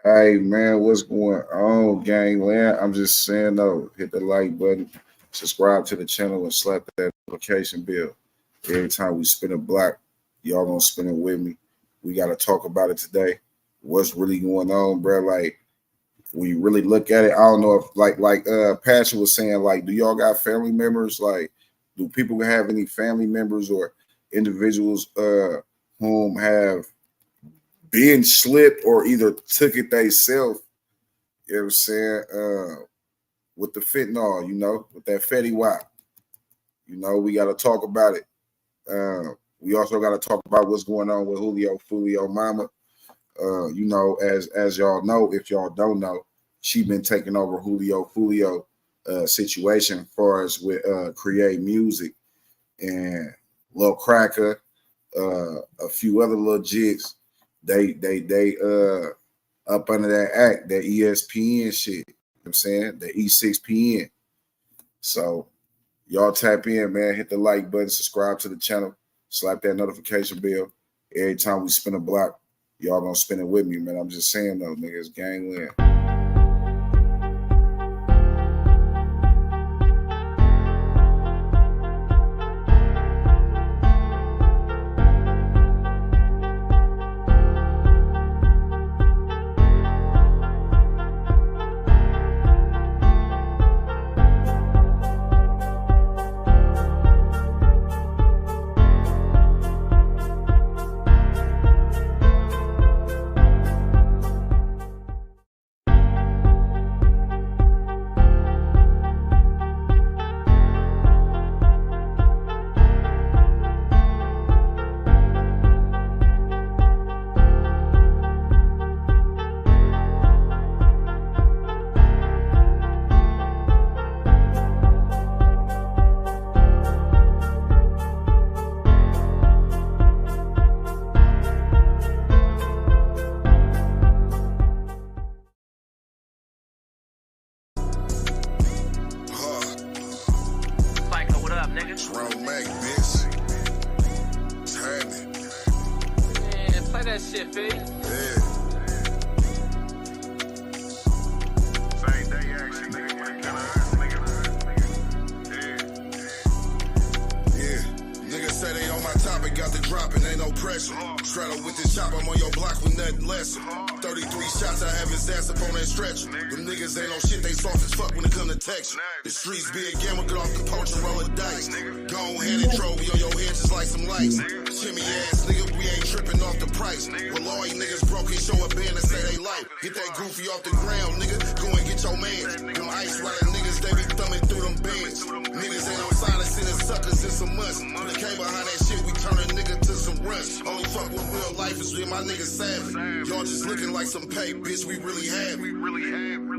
Hey man, what's going on, Gangland? I'm just saying though, hit the like button, subscribe to the channel, and slap that notification bell. Every time we spin a block, y'all gonna spin it with me. We gotta talk about it today. What's really going on, bro? Like when you really look at it, I don't know if Passion was saying, like, do y'all got family members? Like, do people have any family members or individuals whom have been slipped or either took it theyself, you know what I'm saying, with the fentanyl, with that Fetty Wap. We got to talk about it. We also got to talk about what's going on with Julio Foolio mama. As y'all know, if y'all don't know, she been taking over Julio Foolio situation as far as with create music and Lil Cracka, a few other little jigs. They up under that act, that ESPN shit. You know what I'm saying? The E6PN. So y'all tap in, man. Hit the like button, subscribe to the channel, slap that notification bell. Every time we spin a block, y'all gonna spin it with me, man. I'm just saying though, niggas, gangland. Play that shit, B. Yeah. Same day action, nigga. When it kinda hurts, nigga. Yeah. Niggas say they on my topic, got the dropping, ain't no pressure. Straddle with this chop, I'm on your block with nothing less. 33 shots, I have his ass up on that stretcher. Them niggas ain't no shit, they soft as fuck when it come to texture. The streets be a gamble, get off the porch and roll a dice. Go ahead and trophy on your head just like some lights. Shimmy ass nigga, we ain't tripping off the price. Well, all you niggas broke, he show a band and say they like. Get that goofy off the ground, nigga, go and get your man. Them ice rider niggas, they be thumbing through them bands. Niggas ain't no silence in the suckers, it's a must. When it came behind that shit, we turn a nigga to some rust. Only fuck with real life is with my niggas savage. Y'all just looking like some pay, bitch, we really have it.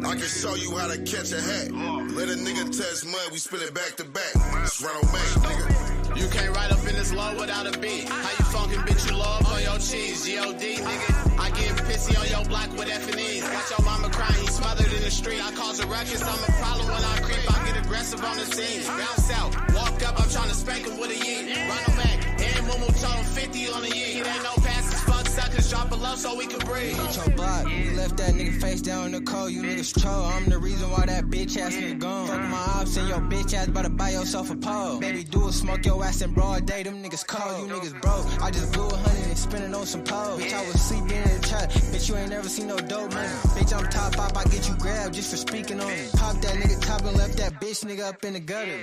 I can show you how to catch a hat. Let a nigga touch mud, we spin it back to back. It's Ronald May, nigga. You can't ride up in this low without a beat. How you funkin', bitch, you love on your cheese. G.O.D., nigga. I get pissy on your block with F&E's. Got your mama crying, he smothered in the street. I cause a ruckus, I'm a problem when I creep. I get aggressive on the scene. Bounce out, walk up, I'm tryna spank him with a yeet. Ronald Mac, and Moo told him 50 on the yeet. It ain't no passes, fuck suckers, drop a low so we can breathe. Hit your block, we left that nigga face down in the cold. You niggas troll, I'm the reason why that bitch ass nigga gone. Fuck my ops and your bitch ass better buy yourself a pole. Baby, do it, smoke your ass in broad day. Them niggas cold, you niggas broke. I just blew 100 and spinning on some pole. Bitch, I was sleeping in the trap. Bitch, you ain't never seen no dope money. Bitch, I'm top 5, I get you grabbed just for speaking on me. Pop that nigga top and left that bitch nigga up in the gutter.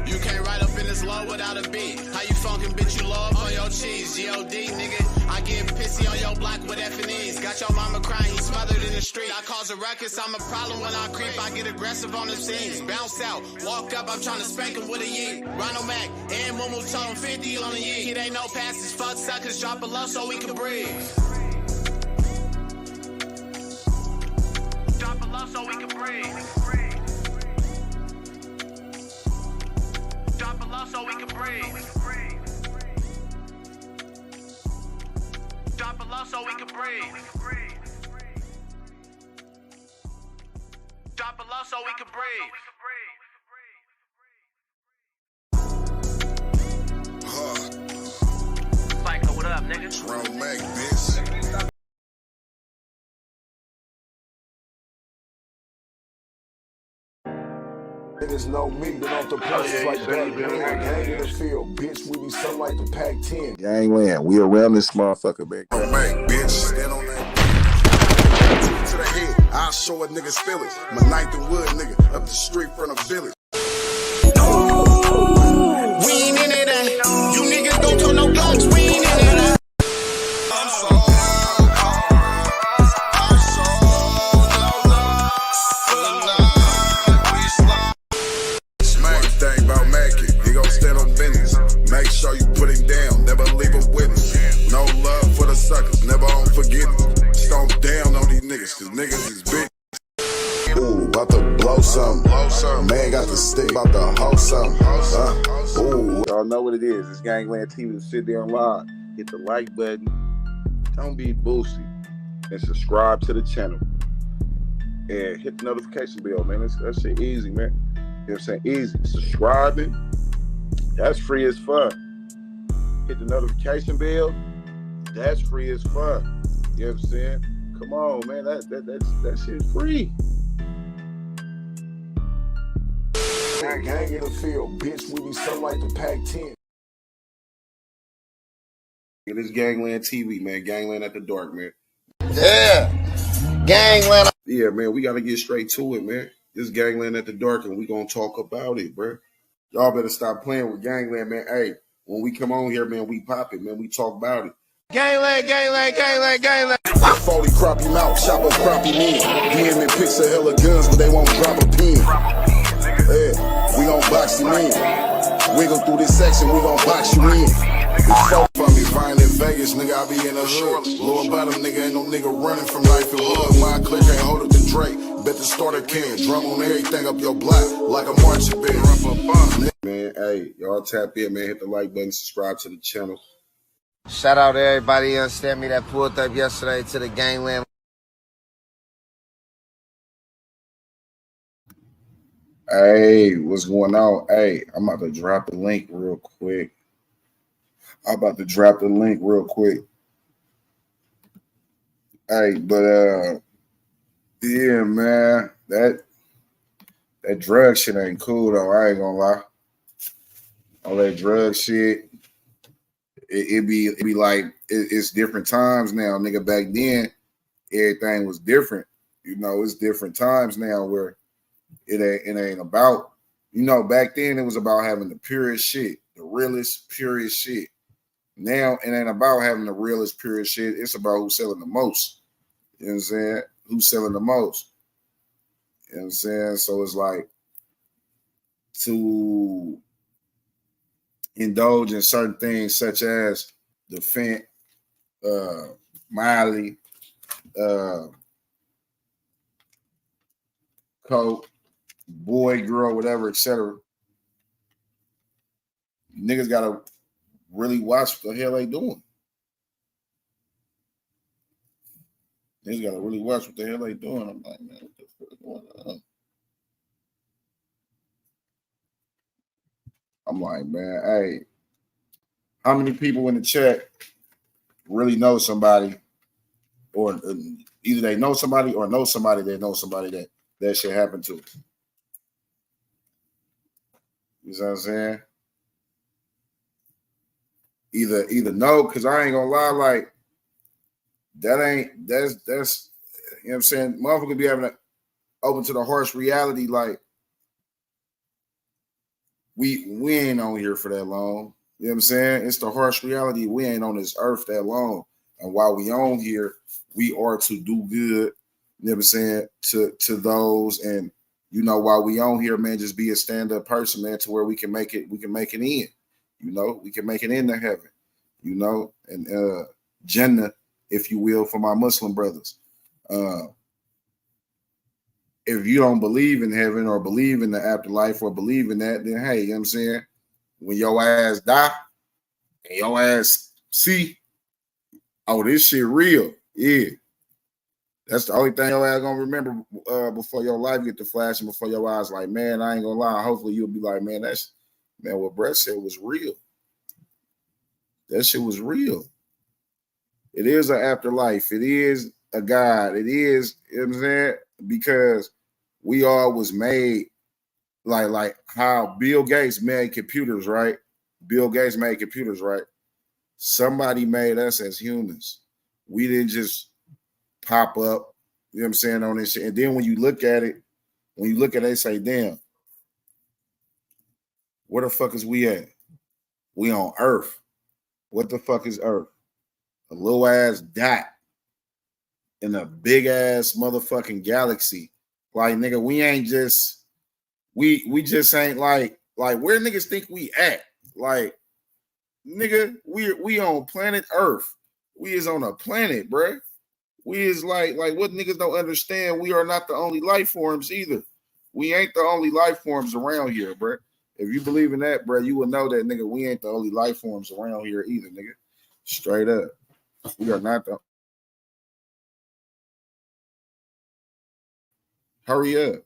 You can't ride up in this low without a beat. How you funkin', bitch, you love on your cheese. G.O.D., nigga. I get pissy on your block with F&E's. Got your mama crying, he smothered in the street. I cause a ruckus, I'm a problem when I creep. I get aggressive on the scenes. Bounce out, walk up, I'm tryna spank him with a yeet. Ronald Mac, and Moo told him 50 on the yeet. It ain't no passes, fuck suckers, drop a low so we can breathe. Drop a low so we can breathe. Drop a low so we can breathe. Drop a low so we can breathe. Drop a low so we can breathe. Psycho, what up, nigga? Ronald Mac, bitch. niggas know me, been off the places like that. Gang in the field, bitch, we be something like the Pac-10. Gangland, we around this motherfucker, man. Man, bitch, stand on that. To the head, I'll show a nigga's feelings. My ninth and wood nigga, up the street from the village. We ain't in it, you niggas don't talk no blocks, we ain't in it. Make sure you put him down, never leave a witness. No love for the suckers, never on forgetting. Stomp down on these niggas, cause niggas is big. Ooh, about to blow something. Man got the stick, about to hoe something. Ooh. Y'all know what it is. It's Gangland TV. Sit there and live. Hit the like button. Don't be boosty. And subscribe to the channel. And hit the notification bell, man. That shit easy, man. You know what I'm saying? Easy. Subscribing. That's free as fuck. Hit the notification bell. That's free as fuck. You know what I'm saying? Come on, man. That shit's free. Gang in the field, bitch, we be something like the Pac-10. It is Gangland TV, man. Gangland at the dark, man. Yeah. Gangland. Yeah, man. We got to get straight to it, man. This Gangland at the dark, and we going to talk about it, bro. Y'all better stop playing with Gangland, man. Hey, when we come on here, man, we pop it, man. We talk about it. Gangland, gangland, gangland, gangland. 40 crappy mouth, chopper crappy men. DM and pics of hella guns, but they won't drop a pin. Yeah, we gon' box you in. Wiggle through this section, we gon' box you in. It's so from me, fine in Vegas, nigga, I be in the hood. Lower bottom, nigga, ain't no nigga running from life and hood. My clique ain't hold up the Drake. Bet the starter can. Drum on everything up your block, like a marching band. Man, hey, y'all tap in, man. Hit the like button, subscribe to the channel. Shout out to everybody, you understand me, that pulled up yesterday to the Gangland. Hey, what's going on? Hey, I'm about to drop the link real quick. Hey, but yeah, man, that drug shit ain't cool though. I ain't gonna lie. All that drug shit, it be like it's different times now, nigga. Back then, everything was different. You know, it's different times now where it ain't about, you know, back then it was about having the purest shit, the realest, purest shit. Now it ain't about having the realest, purest shit. It's about who's selling the most. You know what I'm saying? Who's selling the most? You know what I'm saying? So it's like to indulge in certain things such as the Fent, Miley, Coke, boy, girl, whatever, etc. Niggas gotta really watch what the hell they doing. Niggas gotta really watch what the hell they doing. I'm like, man, what the fuck is going on? I'm like, man, hey, how many people in the chat really know somebody, or either they know somebody or know somebody that knows somebody that shit happened to? You know what I'm saying? Either no, because I ain't gonna lie, like that's you know what I'm saying? Motherfucker be having to open to the harsh reality, like we ain't on here for that long. You know what I'm saying? It's the harsh reality. We ain't on this earth that long. And while we on here, we are to do good, you know what I'm saying, to those. And you know, while we on here, man, just be a stand-up person, man, to where we can make it in. You know, we can make it into heaven, you know, and Jannah, if you will, for my Muslim brothers. If you don't believe in heaven or believe in the afterlife or believe in that, then hey, you know what I'm saying? When your ass die and your ass see, oh, this shit real. Yeah. That's the only thing your ass gonna remember before your life get to flashing before your eyes. Like, man, I ain't gonna lie. Hopefully you'll be like, man, what Brett said was real. That shit was real. It is an afterlife. It is a God. It is, you know what I'm saying? Because we all was made like how Bill Gates made computers, right? Bill Gates made computers, right? Somebody made us as humans. We didn't just pop up, you know what I'm saying, on this shit. And then when you look at it, they say, damn, where the fuck is we at? We on Earth. What the fuck is Earth? A little ass dot in a big ass motherfucking galaxy. Like, nigga, we ain't just, we just ain't like where niggas think we at? Like, nigga, we on planet Earth. We is on a planet, bruh. We is like what niggas don't understand. We are not the only life forms either. We ain't the only life forms around here, bruh. If you believe in that, bruh, you will know that, nigga, we ain't the only life forms around here either, nigga. Straight up. We are not the. Hurry up.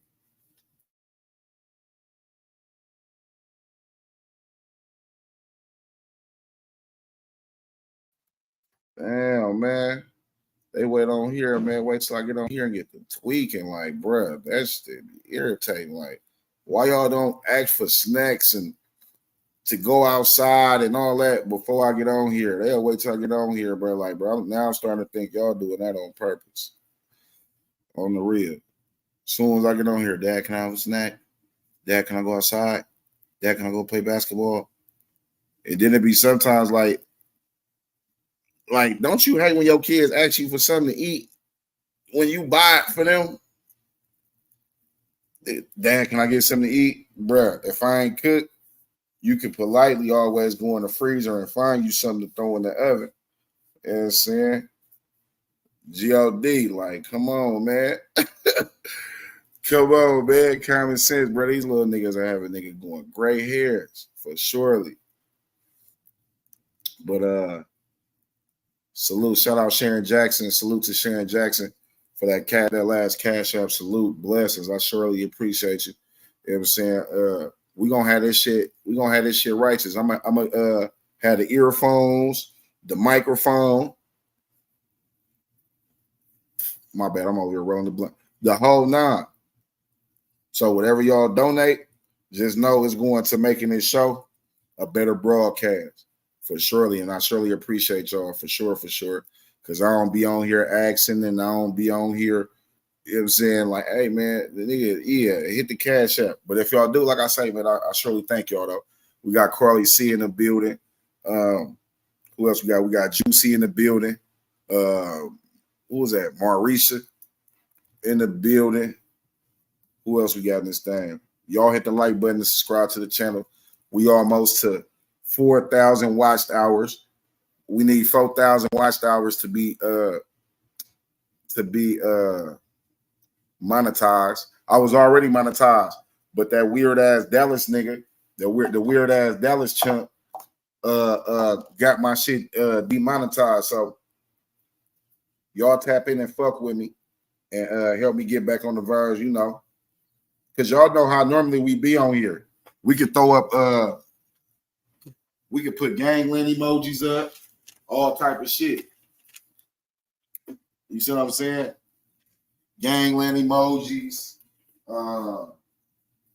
Damn, man. They wait on here, man. Wait till I get on here and get the tweaking. Like, bruh, that's irritating. Like, why y'all don't ask for snacks and to go outside and all that before I get on here? They'll wait till I get on here, bro. Like, bro, now I'm starting to think y'all doing that on purpose. On the real. As soon as I get on here, Dad, can I have a snack? Dad, can I go outside? Dad, can I go play basketball? And then it be sometimes like, don't you hate when your kids ask you for something to eat when you buy it for them? Dad, can I get something to eat? Bruh, if I ain't cooked, you can politely always go in the freezer and find you something to throw in the oven. You know what I'm saying? G.O.D., like, come on, man. Come on, man. Common sense, bro. These little niggas are having niggas going gray hairs, for surely. But, salute. Shout out Sharon Jackson. Salute to Sharon Jackson for that last Cash App. Salute. Blessings. I surely appreciate you. You know what I'm saying? We're gonna have this shit. We're gonna have this shit righteous. I'm gonna have the earphones, the microphone. My bad, I'm over here rolling the blunt. The whole nine. So whatever y'all donate, just know it's going to making this show a better broadcast. For surely, and I surely appreciate y'all for sure. Because I don't be on here asking, and I don't be on here, you know what I'm saying? Like, hey, man, the nigga, yeah, hit the Cash App. But if y'all do, like I say, man, I surely thank y'all, though. We got Carly C in the building. Who else we got? We got Juicy in the building. Who was that? Marisha in the building. Who else we got in this thing? Y'all hit the like button and subscribe to the channel. We almost to 4,000 watched hours. We need 4,000 watched hours to be monetized. I was already monetized, but that weird ass Dallas nigga, the weird ass Dallas chump, got my shit demonetized. So y'all tap in and fuck with me and help me get back on the verge, you know, because y'all know how normally we be on here. We could throw up we could put Gangland emojis up, all type of shit. You see what I'm saying? Gangland emojis.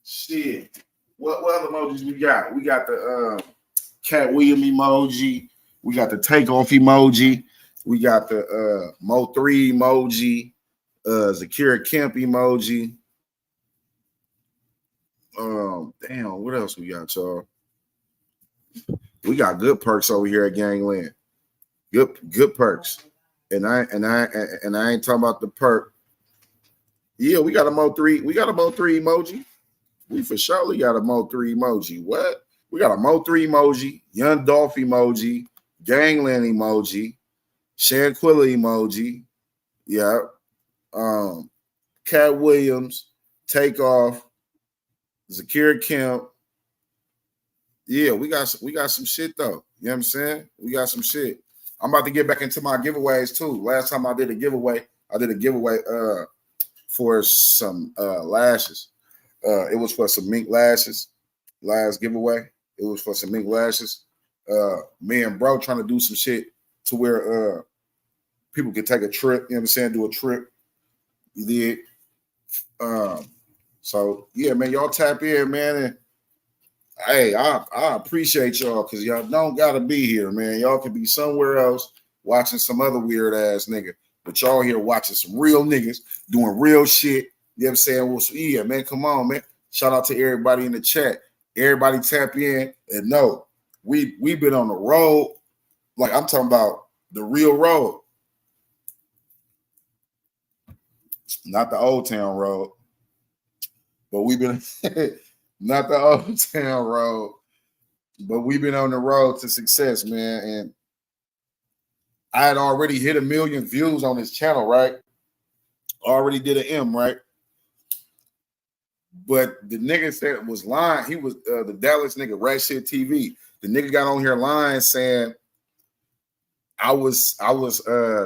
Shit. What other emojis we got? We got the Cat William emoji. We got the takeoff emoji. We got the Mo3 emoji. Zakira Kemp emoji. Damn, what else we got, y'all? We got good perks over here at Gangland. Good perks. And I ain't talking about the perk. Yeah, we got a Mo3. We got a Mo3 emoji. We for surely got a Mo3 emoji. What? We got a Mo3 emoji, Young Dolph emoji, Gangland emoji, Shanquilla emoji. Yeah. Cat Williams, Takeoff, Zakira Kemp. Yeah, we got some shit though. You know what I'm saying? We got some shit. I'm about to get back into my giveaways too. Last time I did a giveaway for some lashes. It was for some mink lashes. Last giveaway. It was for some mink lashes. Me and bro trying to do some shit to where people can take a trip, you know what I'm saying? Do a trip. You did. So yeah, man, y'all tap in, man. And hey, I appreciate y'all because y'all don't gotta be here, man. Y'all could be somewhere else watching some other weird ass nigga. But y'all here watching some real niggas doing real shit. You know what I'm saying? Well, so yeah, man, come on, man. Shout out to everybody in the chat. Everybody tap in and know we've been on the road. Like I'm talking about the real road. Not the old town road. But we've been not the old town road. But we've been on the road to success, man. And I had already hit 1 million views on this channel, right? Already did an M, right? But the nigga said was lying. He was the Dallas nigga, Rat Shit TV. The nigga got on here lying saying I was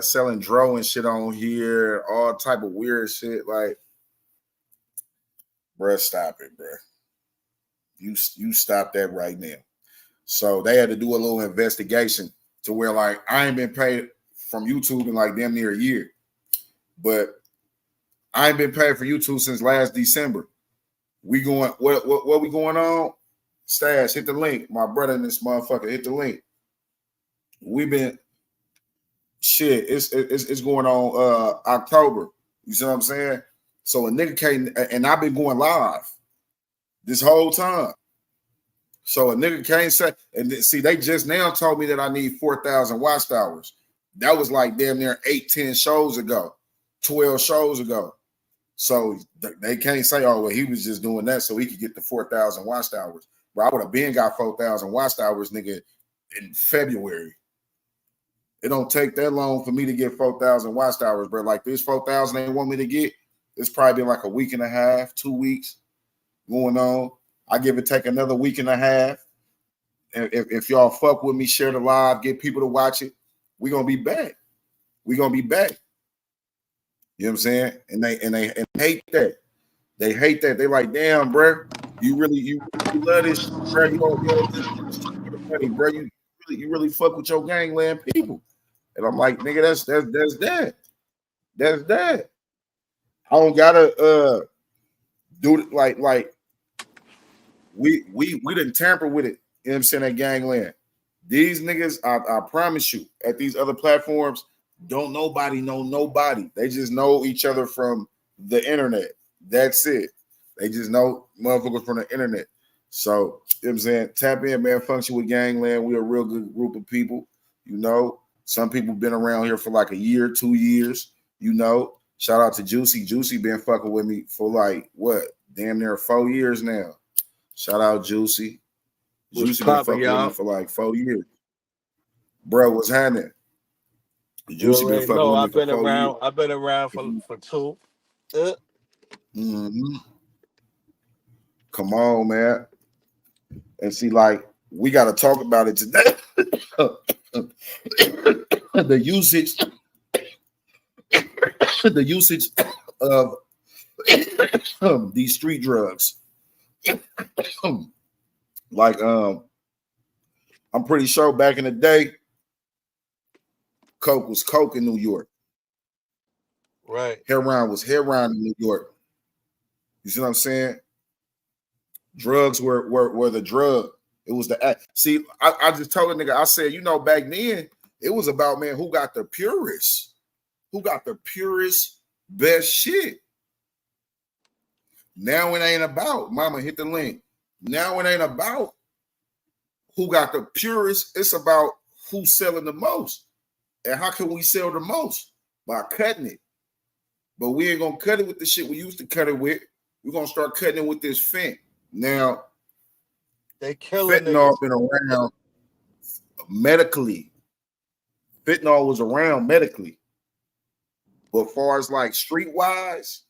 selling dro and shit on here, all type of weird shit. Like, bruh, stop it, bruh. You stop that right now. So they had to do a little investigation to where like I ain't been paid from YouTube in like damn near a year. But I ain't been paid for YouTube since last December. We going what we going on? Stash, hit the link. My brother and this motherfucker, hit the link. We've been shit. It's going on October. You see what I'm saying? So a nigga came and I've been going live this whole time. So a nigga can't say, and see, they just now told me that I need 4,000 watch hours. That was like damn near 8-10 shows ago, 12 shows ago. So they can't say, oh, well, he was just doing that so he could get the 4,000 watch hours. But I would have been got 4,000 watch hours, nigga, in February. It don't take that long for me to get 4,000 watch hours, bro. Like this 4,000 they want me to get, it's probably been like a week and a half, 2 weeks going on. I give it take another week and a half. If y'all fuck with me, share the live, get people to watch it, we're gonna be back. We're gonna be back. You know what I'm saying? And they hate that. They hate that. They like, damn, bro, you love this, bro. You don't money, bro. You really fuck with your gangland people. And I'm like, nigga, that's that. That's that. I don't gotta do it like we didn't tamper with it. You know what I'm saying? At Gangland. These niggas, I promise you, at these other platforms, don't nobody know nobody. They just know each other from the internet. That's it. They just know motherfuckers from the internet. So, you know what I'm saying? Tap in, man. Function with Gangland. We're a real good group of people. You know, some people been around here for like a year, 2 years. You know, shout out to Juicy. Juicy been fucking with me for like, what, damn near 4 years now. Shout out Juicy. Juicy been fucking with me for like 4 years. Bro, what's happening? Juicy been fucking with me for 4 years. I've been around for 2. Mm-hmm. Come on, man. And see, like, we got to talk about it today. The usage of these street drugs. Like, I'm pretty sure back in the day, coke was coke in New York. Right. Heroin was heroin in New York. You see what I'm saying? Drugs were the drug. It was the act. See, I just told a nigga, I said, you know, back then, it was about, man, who got the purest, best shit. Now it ain't about, mama, hit the link. Now it ain't about who got the purest. It's about who's selling the most. And how can we sell the most? By cutting it. But we ain't going to cut it with the shit we used to cut it with. We're going to start cutting it with this fent. Now, they killing fentanyl been around medically. Fentanyl was around medically. But as far as like streetwise,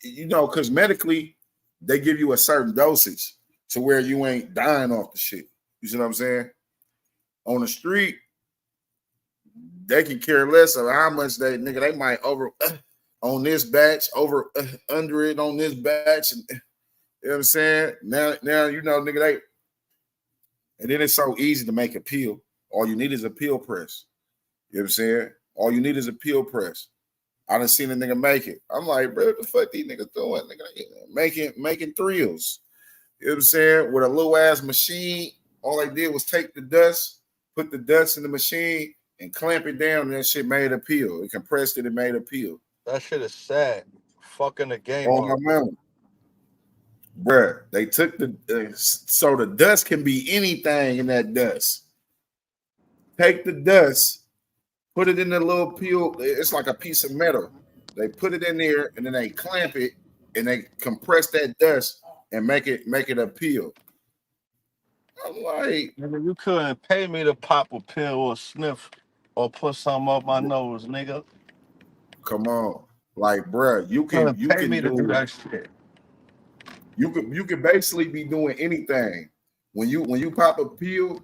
you know, because medically, they give you a certain dosage to where you ain't dying off the shit. You see what I'm saying? On the street, they can care less of how much they might over on this batch, over under it on this batch. And, you know what I'm saying? Now, you know, nigga, they, and then it's so easy to make a pill. All you need is a pill press. You know what I'm saying? All you need is a pill press. I done seen a nigga make it. I'm like, bro, what the fuck these niggas doing? Nigga, making thrills. You know what I'm saying? With a little ass machine, all they did was take the dust, put the dust in the machine, and clamp it down, and that shit made a peel. It compressed it and made a peel. That shit is sad. Fucking the game On my up. memory. Bruh, they took so the dust can be anything in that dust. Take the dust, put it in the little peel. It's like a piece of metal. They put it in there and then they clamp it and they compress that dust and make it a peel. I'm like, Nigga, you couldn't pay me to pop a pill or sniff or put something up my nose, nigga. come on. Like, bruh, you Couldn't can pay me to do do that shit. you can basically be doing anything. When you pop a pill,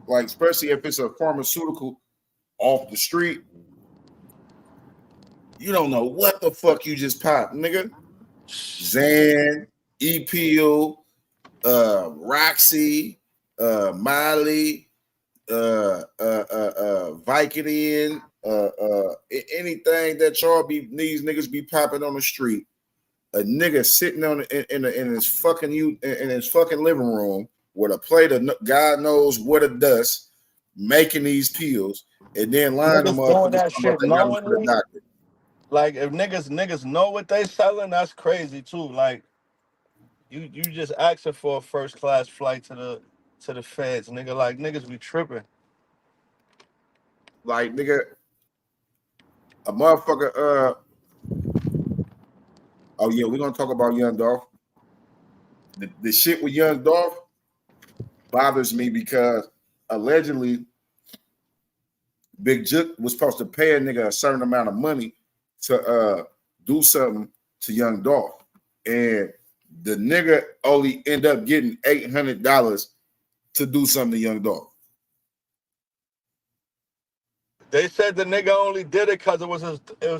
like especially if it's a pharmaceutical off the street, you don't know what the fuck you just popped, nigga. Zan, E-Pill, Roxy, Miley, Vicodin, anything that these niggas be popping on the street. A nigga sitting in his fucking living room with a plate of God knows what of dust, making these pills, and then line them Niggas up doing and that talking about shit they got them to the knowingly. doctor. Like if niggas know what they selling, that's crazy too. Like you just asking for a first class flight to the feds, nigga. Like niggas be tripping. Like nigga, a motherfucker. Oh yeah, we're gonna talk about Young Dolph. The shit with Young Dolph bothers me because allegedly Big Jook was supposed to pay a nigga a certain amount of money to do something to Young Dolph, and the nigga only end up getting $800 to do something to Young Dolph. They said the nigga only did it because it was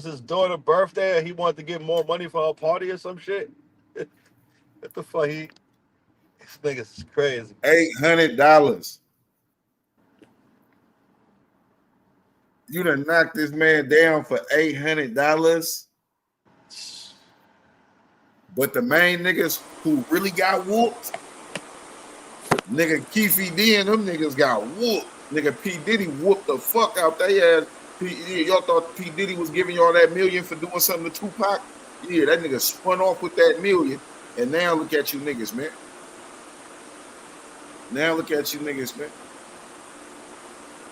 his daughter's birthday and he wanted to get more money for her party or some shit. What the fuck? These niggas is crazy. $800. You done knocked this man down for $800. But the main niggas who really got whooped, nigga Keefy D and them niggas got whooped. Nigga P. Diddy whooped the fuck out they ass. Y'all thought P. Diddy was giving y'all that million for doing something to Tupac? Yeah, that nigga spun off with that million. And now look at you niggas, man. Now look at you niggas, man.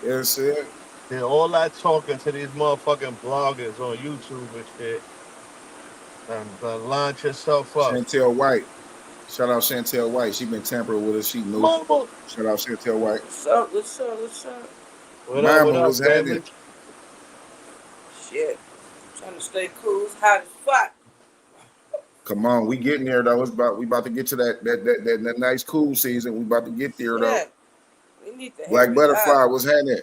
You know what I'm saying? Yeah, all that talking to these motherfucking bloggers on YouTube and shit. And launch yourself up. Chantel White. Shout out Chantel White. She been tampering with us. She knew. Mama. Shout out Chantel White. What's up? What's up? What's up? What Mama up, was baby? happening. Shit. Trying to stay cool. It's hot as fuck. Come on, we getting there though. We about to get to that nice cool season. We about to get there though. Yeah. We need to Black Butterfly, what's happening?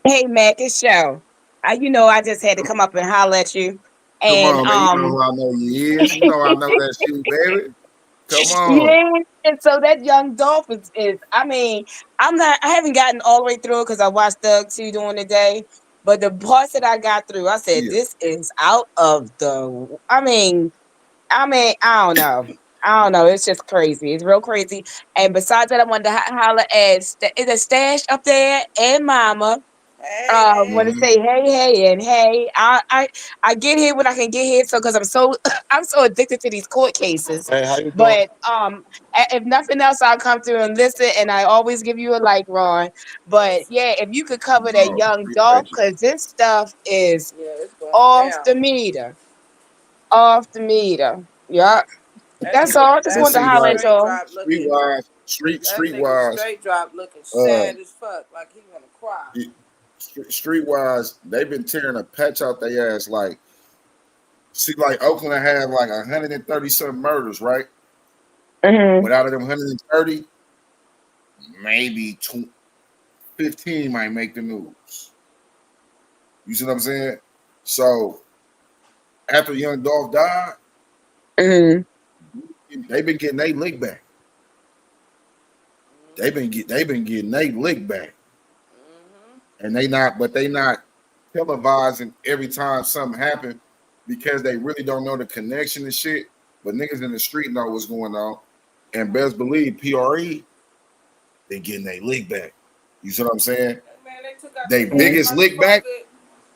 Hey Mac, it's Show. I just had to come up and holler at you. Come And on, man. You know who I know you is. You know I know that's you, baby. Come on. yeah, and so that Young Dolph is I haven't gotten all the way through because I watched Doug 2 during the day. But the parts that I got through, I said, this is out of the I don't know. I don't know. It's just crazy. It's real crazy. And besides that, I wanted to holler at is a Stash up there and Mama. Want to say hey and hey. I get here when I can get here. So because I'm so addicted to these court cases. Hey, how you doing? But if nothing else, I'll come through and listen. And I always give you a like, Ron. But yeah, if you could cover that Young Dolph, because this stuff is off the meter. Off the meter. Yeah. That's all. I just wanted to holler at y'all. Streetwise. Straight drop looking sad as fuck. Like he want to cry. Streetwise, they've been tearing a patch out their ass. Like, see, like Oakland had like 130 some murders, right? Mm-hmm. But out of them 130, maybe 15 might make the news. You see what I'm saying? So after Young Dolph died, they've been getting their lick back. They've been getting their lick back. And they not televising every time something happened because they really don't know the connection and shit. But niggas in the street know what's going on. And best believe PRE, they getting their lick back. You see what I'm saying? Man, they took out they biggest lick back.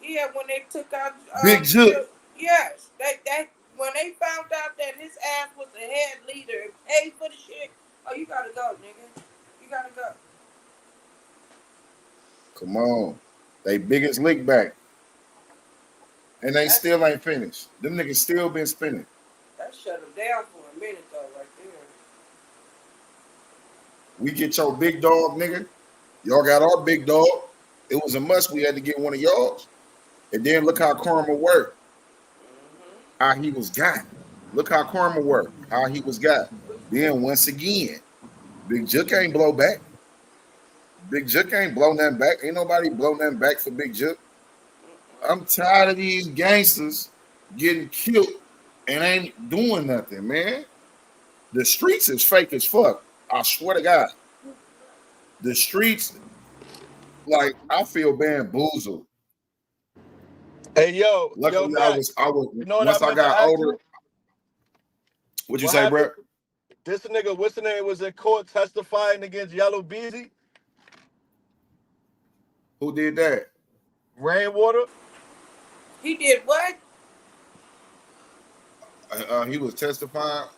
Yeah, when they took out Big Jook. Yes, that when they found out that his ass was the head leader and paid for the shit. Oh, you gotta go, nigga. You gotta go. Come on, they biggest lick back, and they still ain't finished. Them niggas still been spinning. That shut them down for a minute though, right there. We get your big dog, nigga. Y'all got our big dog. It was a must. We had to get one of y'all's. And then look how karma worked. How he was got. Look how karma worked. How he was got. Then once again, Big Jook ain't blow back. Big Jook ain't blow nothing back. Ain't nobody blow nothing back for Big Jook. I'm tired of these gangsters getting killed and ain't doing nothing, man. The streets is fake as fuck. I swear to God. The streets, like, I feel bamboozled. Hey, yo. Luckily, yo, I was you know once I got older. What'd you say, bro? This nigga, what's the name, was in court testifying against Yellow Beezy? Who did that? Rainwater. He did what? He was testifying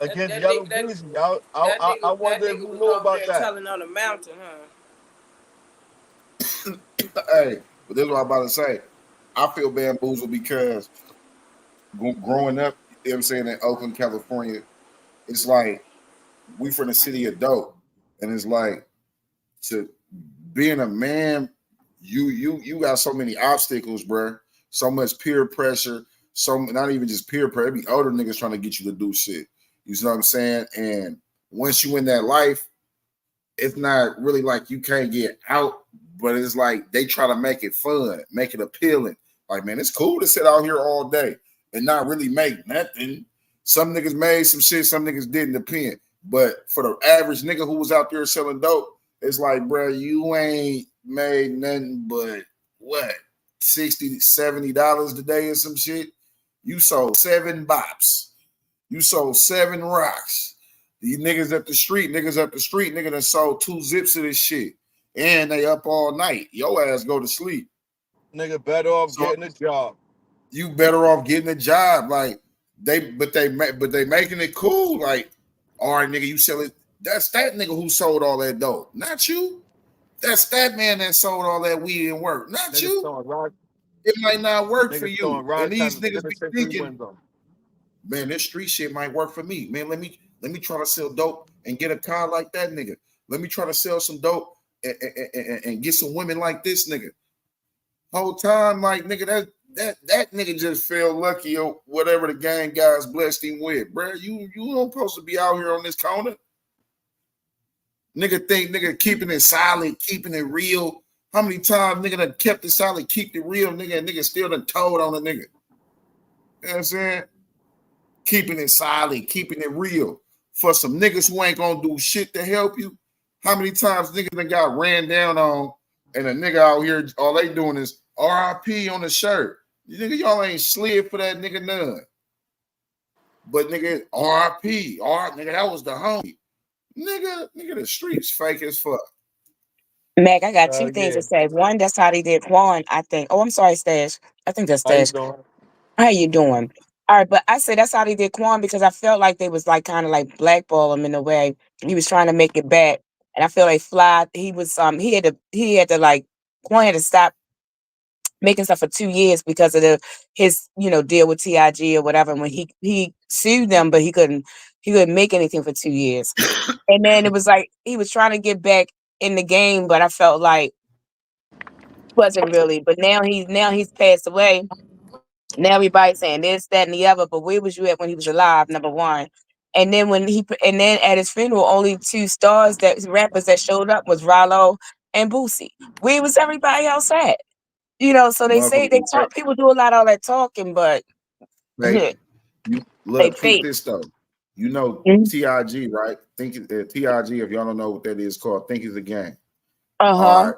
against Yellow Beezy. I wonder if you knew about that. Telling on the mountain, huh? Hey, but this is what I'm about to say. I feel bamboozled because growing up, you know what I'm saying, in Oakland, California, it's like we from the city of dope. And it's like, to being a man, you got so many obstacles, bro. So much peer pressure. So not even just peer pressure. It be older niggas trying to get you to do shit. You know what I'm saying? And once you in that life, it's not really like you can't get out, but it's like they try to make it fun, make it appealing. Like, man, it's cool to sit out here all day and not really make nothing. Some niggas made some shit, some niggas didn't, depend. But for the average nigga who was out there selling dope, it's like, bro, you ain't made nothing but what, $60, $70 today or some shit? You sold 7 bops. You sold 7 rocks. These niggas up the street, nigga done sold 2 zips of this shit. And they up all night. Your ass go to sleep. Nigga better off getting a job. You better off getting a job. Like, they making it cool. Like, all right, nigga, you sell it. That's that nigga who sold all that dope. Not you. That's that man that sold all that weed and work. Not niggas you. It might not work for you. And these niggas be thinking, man, this street shit might work for me. Man, let me try to sell dope and get a car like that nigga. Let me try to sell some dope and get some women like this nigga. Whole time, like, nigga, that nigga just felt lucky or whatever the gang guys blessed him with, bro. You don't supposed to be out here on this corner. Nigga think nigga keeping it silent, keeping it real. How many times nigga done kept it silent, keep it real, nigga, and nigga still done told on a nigga. You know what I'm saying? Keeping it silent, keeping it real. For some niggas who ain't gonna do shit to help you. How many times niggas done got ran down on and a nigga out here, all they doing is RIP on the shirt. You nigga, y'all ain't slid for that nigga none. But nigga, RIP, nigga, that was the homie. Nigga, the streets fake as fuck. Mac, I got 2 things to say. One, that's how they did Quan, I think. Oh, I'm sorry, Stash. I think that's Stash. How you doing? All right, but I said that's how they did Quan because I felt like they was like kind of like blackball him in a way. He was trying to make it back, and I feel like Fly. He was he had to like Quan had to stop making stuff for 2 years because of his deal with TIG or whatever. And when he sued them, but he couldn't make anything for 2 years. And then it was like he was trying to get back in the game, but I felt like wasn't really. But now he's passed away. Now everybody's saying this, that, and the other. But where was you at when he was alive? Number one. And then then at his funeral, only 2 rappers that showed up was Rollo and Boosie. Where was everybody else at? So they say they talk. People do a lot of all that talking, but look, peep this though. You know TIG, right? TIG, if y'all don't know what that is called, Think Is a Gang. All right.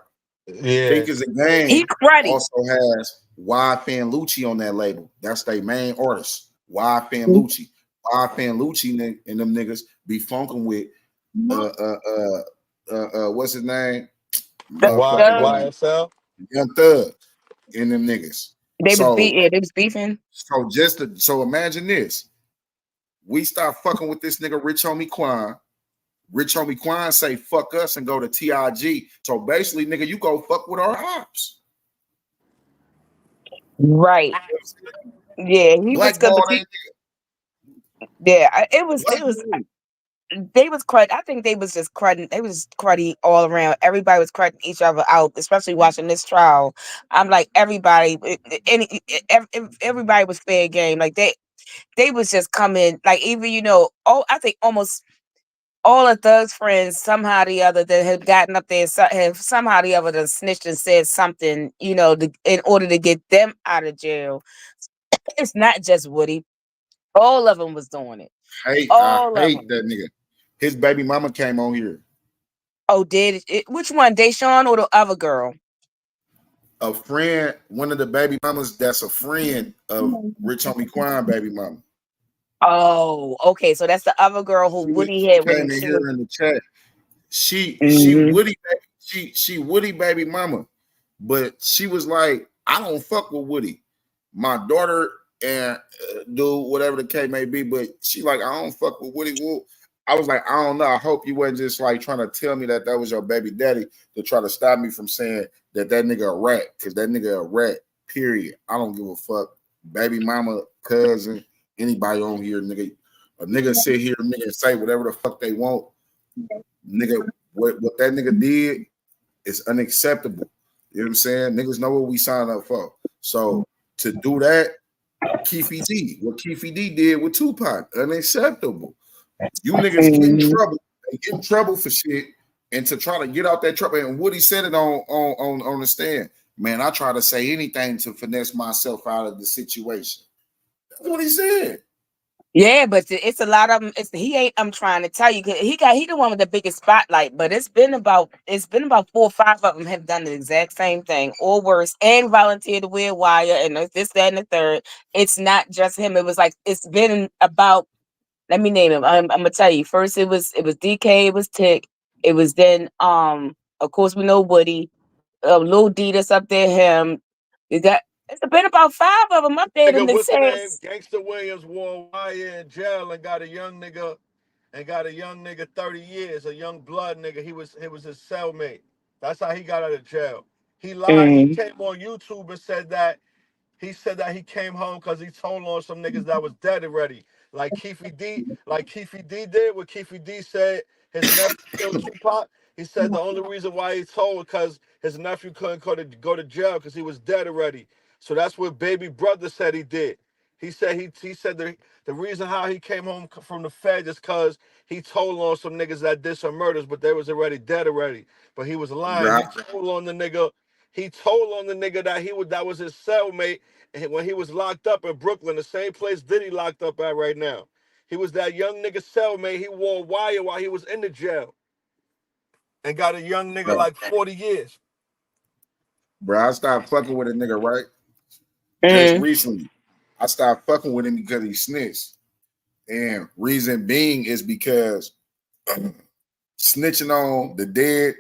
Yeah. Think is a He Game cruddy. also has Y Lucci on that label. That's their main artist. Y Lucci. Y Lucci and them niggas be funking with what's his name? Motherfucking Thug. YSL. Young Thug and them niggas. They was So beefing. so imagine this. We start fucking with this nigga Rich Homie Quan. Rich Homie Quan say fuck us and go to TIG. So basically, nigga, you go fuck with our ops. Right. Yeah, he was Black good, ball but ain't it was they was crud. I think they was just crudding. They was cruddy all around. Everybody was crudding each other out, especially watching this trial. I'm like everybody, everybody was fair game. Like they was just coming. Like even I think almost all of Thug's friends somehow or the other that have gotten up there have somehow or the other done snitched and said something, in order to get them out of jail. It's not just Woody. All of them was doing it. I All of hate them. that nigga. His baby mama came on here. Oh, did it? Which one, Deshaun or the other girl? A friend, one of the baby mamas that's a friend of Rich Homie Quan baby mama. Oh, okay. So that's the other girl who Woody She had came when in she here was. in the chat. She Mhm. Woody baby mama, but she was like, I don't fuck with Woody. My daughter and do whatever the case may be, but she like, I don't fuck with Woody. I was like, I don't know. I hope you wasn't just like trying to tell me that was your baby daddy to try to stop me from saying that nigga a rat, because that nigga a rat. Period. I don't give a fuck. Baby mama, cousin, anybody on here, nigga. A nigga sit here, nigga, say whatever the fuck they want. Nigga, what that nigga did is unacceptable. You know what I'm saying? Niggas know what we signed up for. So to do that, Keefy D, what Keefy D did with Tupac, unacceptable. You niggas get in trouble. They get in trouble for shit, and to try to get out that trouble. And Woody said it on the stand. Man, I try to say anything to finesse myself out of the situation. That's what he said. Yeah, but it's a lot of them. I'm trying to tell you, 'cause he the one with the biggest spotlight. But it's been about 4 or 5 of them have done the exact same thing, or worse, and volunteered to wear wire and this, that, and the third. It's not just him. It was like it's been about. Let me name him. I'm gonna tell you. First, it was DK. It was Tick. It was then of course we know Woody, Lil D that's up there. Him. You got. It's been about 5 of them up there. Them Nigga, that what's the name? says. Gangsta Williams wore wire in jail and got a young nigga 30 years, a young blood nigga. He was his cellmate. That's how he got out of jail. He lied. He Mm, came on YouTube and said that he came home because he told on some niggas that was dead already. Like Keefy D did, what Keefy D said his nephew killed Tupac. He said the only reason why he told because his nephew couldn't go to jail because he was dead already. So that's what baby brother said he did. He said the reason how he came home from the Fed is because he told on some niggas that did some murders, but they was already dead already. But he was lying. Bro, He told on the nigga that was his cellmate when he was locked up in Brooklyn, the same place Diddy locked up at right now. He was that young nigga cellmate. He wore wire while he was in the jail and got a young nigga bro, like 40 years. I stopped fucking with a nigga, right? Just mm, recently. I stopped fucking with him because he snitched. And reason being is because snitching on the dead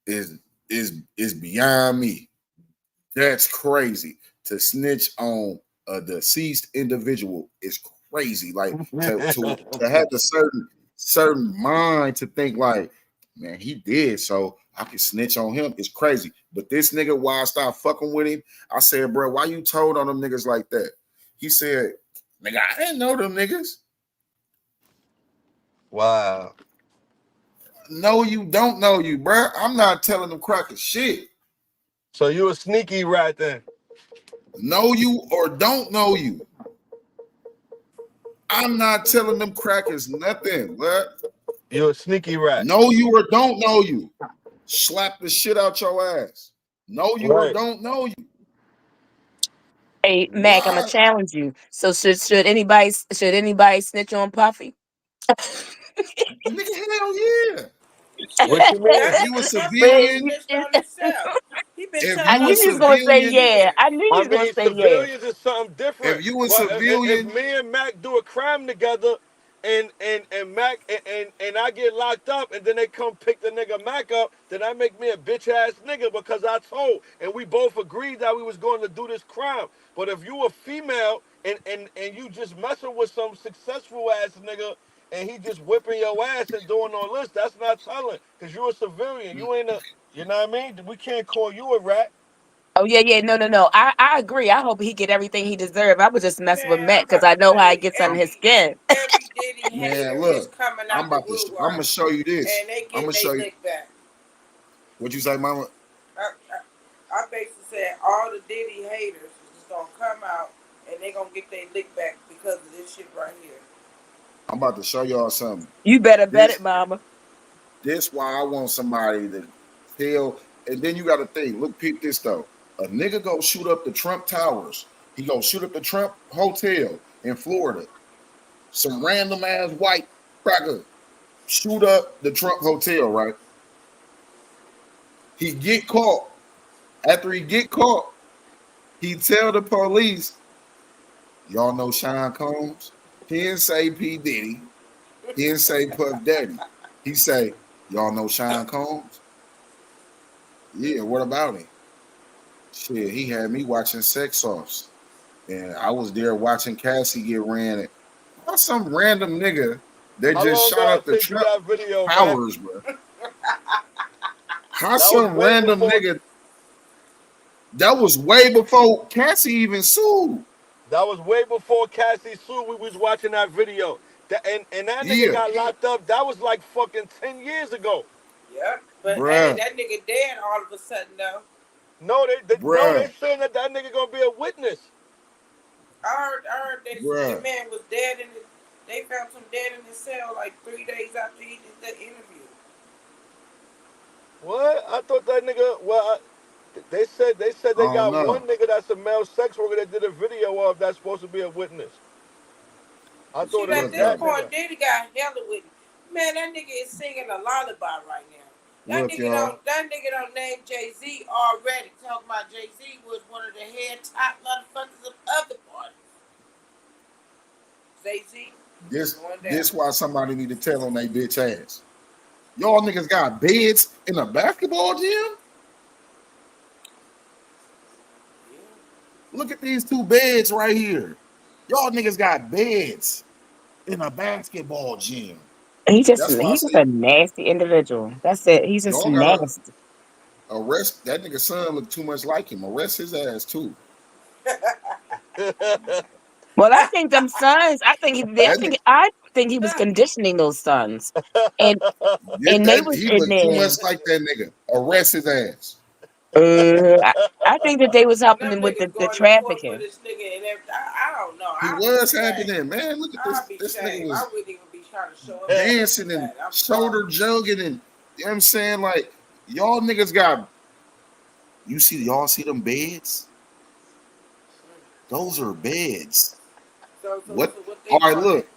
is beyond me. That's crazy. To snitch on a deceased individual is crazy. Like to have a certain mind to think like, man, he did, so I can snitch on him. It's crazy. But this nigga, why I stopped fucking with him, I said, bro, why you told on them niggas like that? He said, nigga, I didn't know them niggas. Wow. No, you don't know you, bro. I'm not telling them crackers shit. So you a sneaky rat then? Know you or don't know you. I'm not telling them crackers nothing, bro. You a sneaky rat. Know you or don't know you. Slap the shit out your ass. Know you or Right. don't know you. Hey Mac, I'm gonna Why? challenge you. So should anybody snitch on Puffy? Nigga, hell yeah. What you mean? If you a That boy civilian, snitched on himself. He been if I telling you knew a on he was himself gonna for say civilian, yeah. years. I knew he I was gonna mean, say yeah. civilians is something different. if you a But if civilian, me and Mac do a crime together, and Mac and I get locked up, and then they come pick the nigga Mac up, then I make me a bitch ass nigga because I told, and we both agreed that we was going to do this crime. But if you a female and you just messing with some successful ass nigga, and he just whipping your ass and doing all this, that's not telling. Cause you a civilian. You ain't a, you know what I mean? We can't call you a rat. Oh yeah, yeah, no. I agree. I hope he get everything he deserve. I was just messing with Man, I'm Matt because about I to know how it say gets under his every skin. every Diddy man, hater is look, coming I'm out the about to, I'm woodwork gonna show you this. and they I'm getting gonna show they you lick back. what you say, Mama. I basically said all the Diddy haters is just gonna come out and they gonna get their lick back because of this shit right here. I'm about to show y'all something. You better bet it, This, mama. this why I want somebody to tell. And then you got to think. Look, peep this though. A nigga go shoot up the Trump Towers. He go shoot up the Trump Hotel in Florida. Some random ass white cracker shoot up the Trump Hotel. Right? He get caught. After he get caught, he tell the police, "Y'all know Sean Combs? He didn't say P Diddy. He didn't say Puff Daddy. He say, y'all know Sean Combs? Yeah, what about him? Shit, he had me watching sex offs. And I was there watching Cassie get ran at. Why some random nigga that How just long shot ago I up the sent you Trump that video, man? Towers, bro? How That was some way random before. nigga that was way before Cassie even sued? That was way before Cassie Sue. We was watching that video. And that nigga Yeah, got locked up. That was like fucking 10 years ago. Yep. But hey, bruh, that nigga dead all of a sudden though. No, they bruh, saying that nigga gonna be a witness. I heard that bruh. man was dead in the, they found him dead in his cell like 3 days after he did the interview. What? I thought that nigga. Well, they said I they don't got one know. nigga that's a male sex worker that did a video of that's supposed to be a witness. I See, thought it was at Look, this that y'all. point, nigga. Diddy got hella with him. Man, that nigga is singing a lullaby right now. Look, y'all. That nigga don't name Jay-Z already. Talking about Jay-Z was one of the head top motherfuckers of other parties. Jay-Z This going down. this why somebody need to tell on they bitch ass. Y'all niggas got beds in a basketball gym? Yeah. Look at these two beds right here. Y'all niggas got beds in a basketball gym. He's just That's why I he's just say a nasty individual. That's it. He's just y'all gotta nasty. arrest that nigga son look too much like him. Arrest his ass too. Well, I think them sons. That nigga, I think he was conditioning those sons, and they was he in look too there. much like that nigga. Arrest his ass. Uh, I, I think that they was helping Them him with niggas the going to court for trafficking. this nigga and everything. I don't know. He I'll be was ashamed. happening, man. Look at this. I'll be This nigga ashamed. I was wouldn't even be trying to show up dancing to and that. I'm shoulder sorry. jugging and you know what I'm saying? Like y'all niggas got y'all see them beds? Those are beds. So What what they all right, call look. it?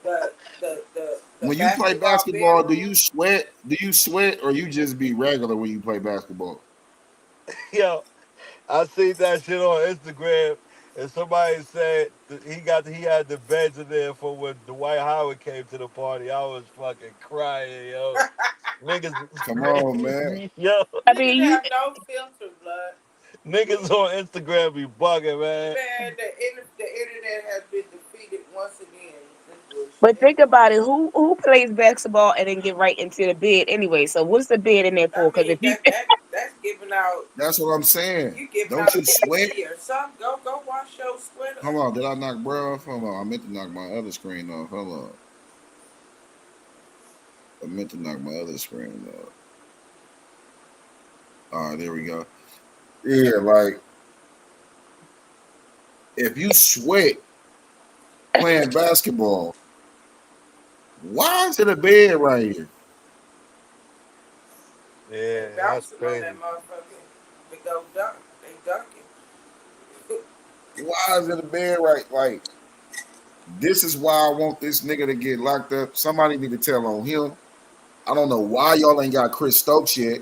The When you play basketball basketball, do bedroom? you sweat? Do you sweat or you just be regular when you play basketball? Yo, I seen that shit on Instagram, and somebody said that he had the beds in there for when Dwight Howard came to the party. I was fucking crying, yo. Niggas is Come on, man. crazy, yo. I Niggas mean, you. have no filter, blood. Niggas on Instagram be bugging, man. Man, the internet has been defeated once again. This But bullshit. think about it. Who plays basketball and then get right into the bed anyway? So what's the bed in there I for? Because mean if you that's giving out. That's what I'm saying. You giving Don't out you sweat? energy or something. Go wash your sweater. Hold on, did I knock bro off? Hold on. I meant to knock my other screen off. Hold on. I meant to knock my other screen off. All right, there we go. Yeah, like if you sweat playing basketball, why is it a bed right here? Yeah, They that's bouncing on crazy. that motherfucker. They go dunk. They dunking. Why is it a bed right? Like, this is why I want this nigga to get locked up. Somebody need to tell on him. I don't know why y'all ain't got Chris Stokes yet.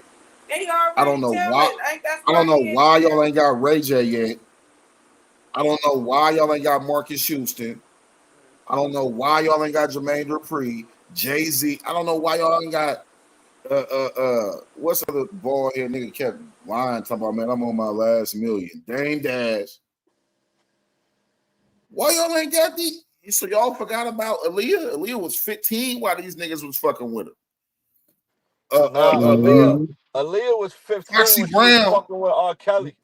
They I don't already know why. telling. Like, that's I why don't know he ain't why y'all there. ain't got Ray J yet. I don't know why y'all ain't got Marcus Houston. I don't know why y'all ain't got Jermaine Dupri, Jay Z. I don't know why y'all ain't got what's the other ball here nigga kept lying talking about, man, I'm on my last million. Dame Dash. Why y'all ain't got these? So y'all forgot about Aaliyah? Aaliyah was 15 while these niggas was fucking with her. Nah, Aaliyah was 15 Foxy when she was Brown. fucking with R. Kelly.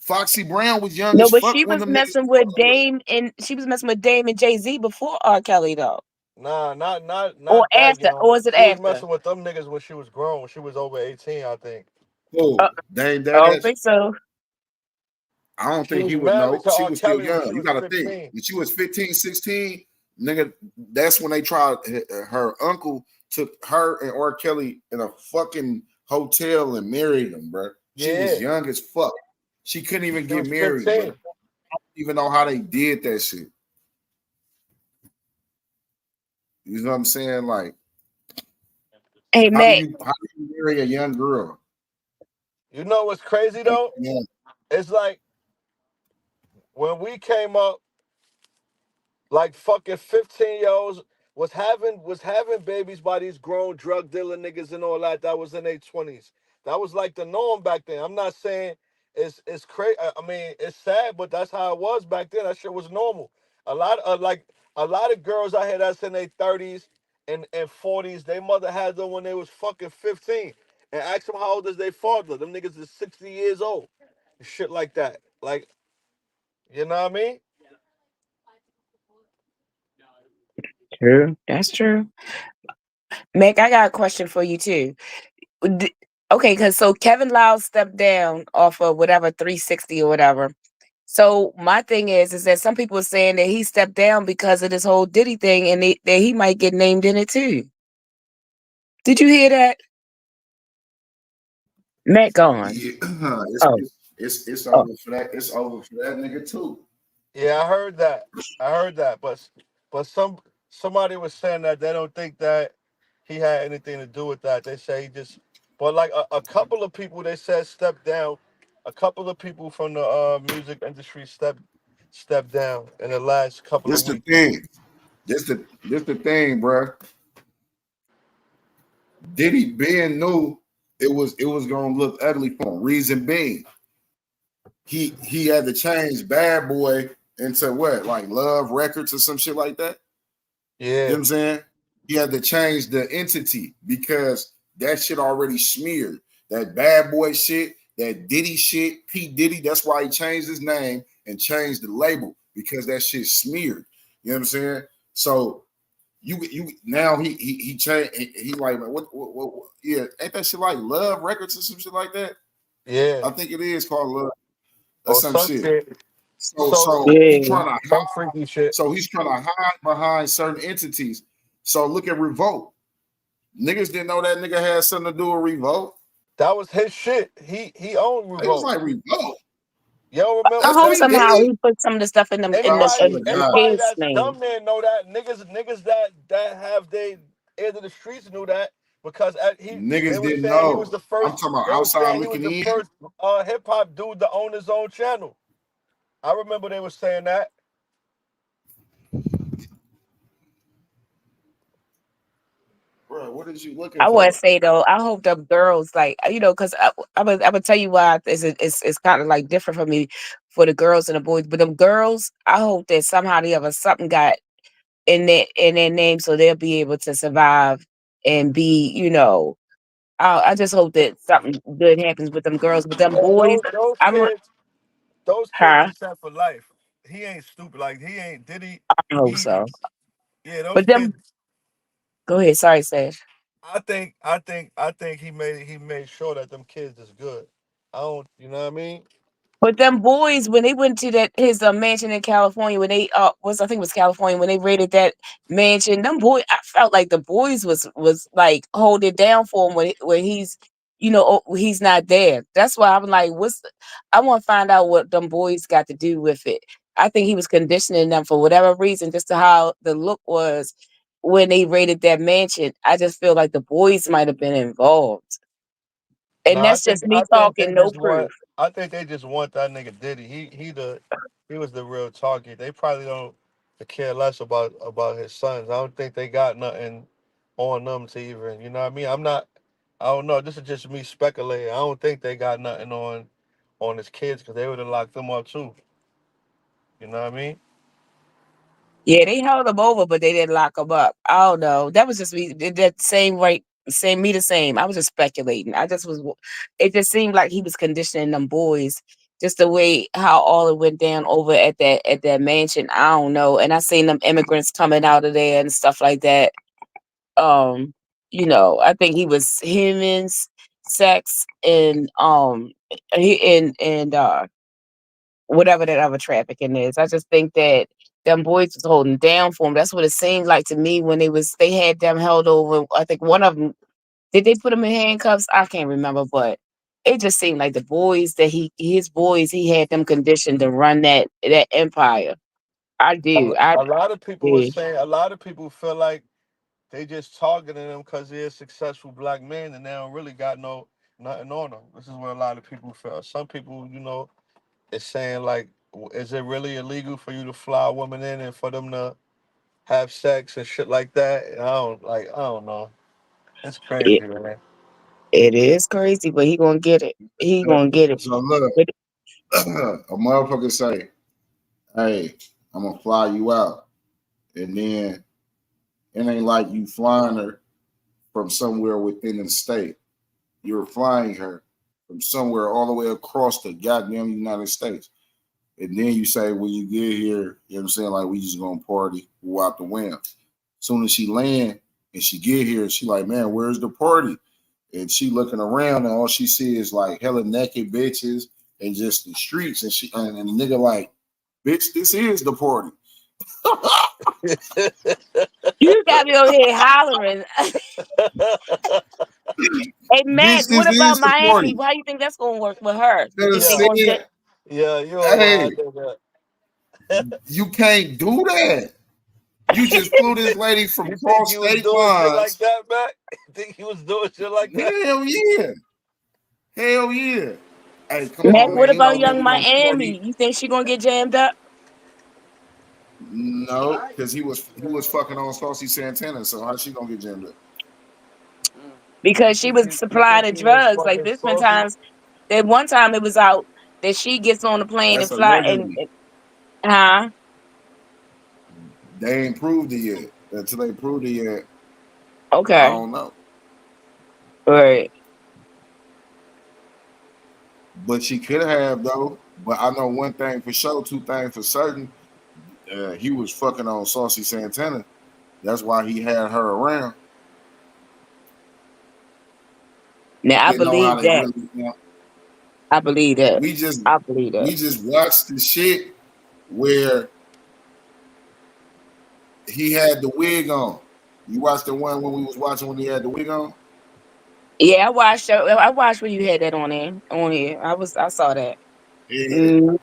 Foxy Brown was young No, as but fuck she when was them niggas messing was with fucking with her. Dame and she was messing with Dame and Jay-Z before R. Kelly though. Nah, Or not that after. young. Or is it She was after? messing with them niggas when she was grown. When she was over 18, I think. Uh, Dame I don't Dash. think so. I don't She think was he would married know. to She R. was still Kelly when young. she You was got to think. 15. When she was 15, 16, nigga, that's when they tried. Her uncle took her and R. Kelly in a fucking hotel and married them, bro. She was Yeah, young as fuck. She couldn't even she get was married, bro. 15. Even know how they did that shit. You know what I'm saying? Like, Hey Matt, how do you marry a young girl? You know what's crazy though? Yeah. It's like when we came up, like fucking 15-year-olds was having babies by these grown drug dealer niggas and all that. That was in their 20s. That was like the norm back then. I'm not saying it's crazy. I mean, it's sad, but that's how it was back then. That shit was normal. A lot of girls out here that's in their 30s and 40s, they mother had them when they was fucking 15. And ask them how old is their father. Them niggas is 60 years old. Shit like that. Like, you know what I mean? true. That's true. Mac, I got a question for you too. D- Okay, because so Kevin Lau stepped down off of whatever 360 or whatever. So my thing is that some people are saying that he stepped down because of this whole Diddy thing, and that he might get named in it too. Did you hear that? Matt gone. Yeah, Oh, it's oh, over for that. It's over for that nigga too. Yeah, I heard that. I heard that, but somebody was saying that they don't think that he had anything to do with that. They say he just, but like a couple of people they said stepped down. A couple of people from the music industry stepped down in the last couple This of the weeks. thing. This the thing, bro. Diddy Ben knew it was gonna look ugly for him. Reason being, he had to change Bad Boy into what, like Love Records or some shit like that. You know Yeah, what I'm saying? He had to change the entity because that shit already smeared. That Bad Boy shit, that Diddy shit, P Diddy. That's why he changed his name and changed the label because that shit smeared. You know what I'm saying? So you now he changed. He like, man, what? Yeah, ain't that shit like Love Records or some shit like that? yeah, I think it is called Love or or some some shit. shit. So So so he yeah. trying to some hide. freaky shit. So he's trying to hide behind certain entities. So look at Revolt. Niggas didn't know that nigga had something to do with Revolt. That was his shit. He owned They was Revolt. like, Revolt. You don't I remember That's hope that? P somehow Diddy. he put some of the stuff in the in I the swear Anybody, to in God. anybody his that's name. dumb there know that. Niggas that have they ear to the streets knew that because they Niggas were didn't saying he was know. the I'm first. talking about They were outside saying he was looking the in. first hip hop dude to own his own channel. I remember they were saying that. Bro, what is you looking I would for? say though, I hope the girls like because I would tell you why it's kind of like different for me for the girls and the boys, but them girls, I hope that somehow the other something got in their name so they'll be able to survive and be I just hope that something good happens with them girls, but them And boys, I'm those kids huh? is set for life. He ain't stupid. Like he ain't Diddy. I hope He so. yeah, those But them, kids. go ahead. Sorry, Sage. I think he made sure that them kids is good. I don't. You know what I mean? But them boys, when they went to that his mansion in California, when they was I think it was California when they raided that mansion, them boy, I felt like the boys was like hold it down for him when he's he's not there. That's why I'm like, I want to find out what them boys got to do with it. I think he was conditioning them for whatever reason, just to how the look was. when they raided that mansion, I just feel like the boys might have been involved. No, And that's just me I think they talking, no just proof. want I think they just want that nigga Diddy. He was the real target. They probably don't care less about his sons. I don't think they got nothing on them to even, you know what I mean? I don't know. This is just me speculating. I don't think they got nothing on his kids because they would have locked them up too. You know what I mean? Yeah, they held him over, but they didn't lock him up. I don't know. That was just me. That same right, same me the same. I was just speculating. I just was. It just seemed like he was conditioning them boys, just the way how all it went down over at that mansion. I don't know. And I seen them immigrants coming out of there and stuff like that. Um, I think he was him and sex and he and whatever that other trafficking is. I just think that them boys was holding down for him. That's what it seemed like to me when they had them held over. I think one of them, did they put him in handcuffs? I can't remember, but it just seemed like the boys that his boys, he had them conditioned to run that empire. I do. I A lot of people were did. saying, a lot of people feel like they just targeting him because they're a successful black man and they don't really got nothing on them. This is what a lot of people feel. Some people, is saying like, is it really illegal for you to fly a woman in and for them to have sex and shit like that? And I don't know. It's crazy, It, man. it is crazy, but he gonna get it. He gonna get it. So look, But a motherfucker say, "Hey, I'm gonna fly you out," and then it ain't like you flying her from somewhere within the state. You're flying her from somewhere all the way across the goddamn United States. And then you say, when you get here, you know what I'm saying, like, we just gonna party, go out the window. Soon as she land and she get here, she like, man, where's the party? And she looking around and all she see is like hella naked bitches and just the streets. And the nigga like, bitch, this is the party. you got me over here hollering. Hey, Mac, Bitch, what this about is the Miami? party. How you think that's gonna work with her? You Instead of think they Yeah, gonna get? saying, yeah, you a hey, wild nigga. you can't do that. You just flew this lady from You think cross he was state doing shit like lines. that, Mac? You think he was doing shit like that? Hell yeah. Hell yeah. Hey, come Mac, on, what man. You know, about man, young we gonna Miami? party. You think she gonna get jammed up? No, because he was fucking on Saucy Santana. So how's she gonna get jammed up? Because she was You supplying think the he was drugs. Like fucking this been saucy? times that one time it was out that she gets on the plane and That's fly allegedly. huh? They ain't proved it yet. Until they proved it yet, I Okay. don't know. Right. But she could have though. But I know one thing for sure, two things for certain. He was fucking on Saucy Santana. That's why he had her around. Now I Didn't know how believe they that. really. I believe that. We just I believe that. we just watched the shit where he had the wig on. You watched the one when we was watching when he had the wig on? Yeah, I watched when you had that on here. I saw that. Yeah. Mm.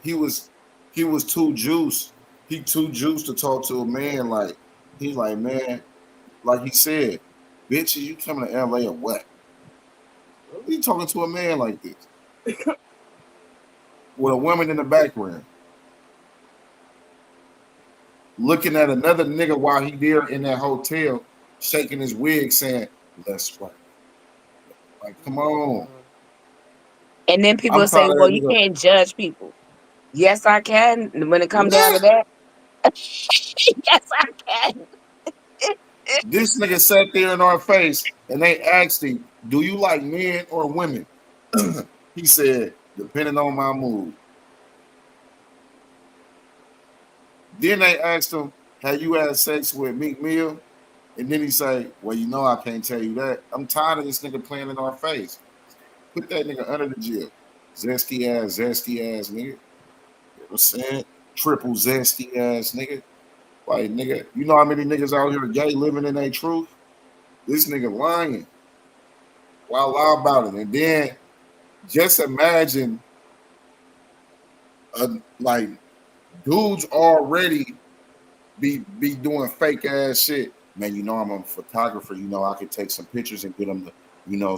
He was too juiced. He too juiced to talk to a man like he's like, man, like he said, bitch, you coming to LA or what? What are you talking to a man like this? With a woman in the background. Looking at another nigga while he there in that hotel, shaking his wig, saying, let's work. Like, come on. And then people I'm say, tired of well, that you nigga. can't judge people. Yes, I can. When it come down to What? that, yes, I can. This nigga sat there in our face and they asked him, do you like men or women? He said, depending on my mood. Then they asked him, have you had sex with Meek Mill? And then he say, well, you know I can't tell you that. I'm tired of this nigga playing in our face. Put that nigga under the jail. Zesty ass nigga. You know what I'm saying? Triple zesty ass nigga. Like, nigga, you know how many niggas out here gay living in their truth? This nigga lying. Why lie about it? And then just imagine, like, dudes already be doing fake ass shit. man, I'm a photographer. I could take some pictures and get them to,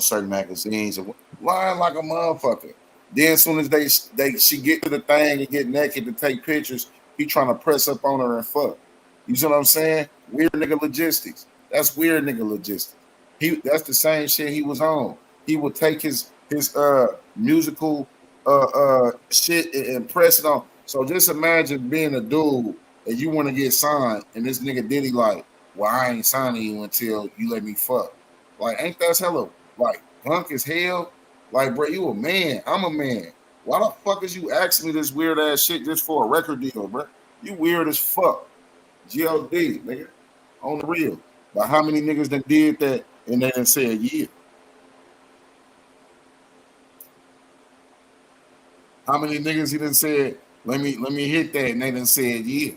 certain magazines and lying like a motherfucker. Then as soon as she get to the thing and get naked to take pictures, he trying to press up on her and fuck. You see what I'm saying? Weird nigga logistics. That's weird nigga logistics. That's the same shit he was on. He would take his musical shit and press it on. So just imagine being a dude and you want to get signed, and this nigga Diddy like, well, I ain't signing you until you let me fuck. Like, ain't that hella like punk as hell? Like, bro, you a man. I'm a man. Why the fuck is you asking me this weird ass shit just for a record deal, bro? You weird as fuck. G.O.D., nigga. On the real. But how many niggas that did that and they didn't say a year? How many niggas he done said, let me hit that, and they done said yeah.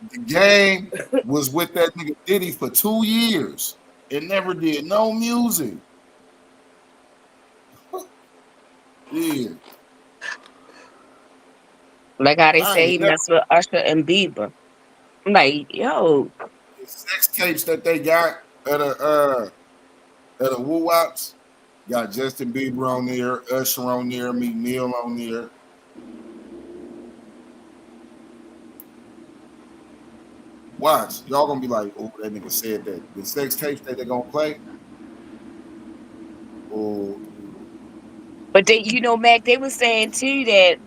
The game was with that nigga Diddy for 2 years. It never did no music. Yeah. Like how they say he messed with Usher and Bieber. I'm like, yo. The sex tapes that they got at a Woo Wops got Justin Bieber on there, Usher on there, Meek Mill on there. Watch, y'all gonna be like, oh, that nigga said that. The sex tapes that they're gonna play. Oh. But they, Mac, they were saying too that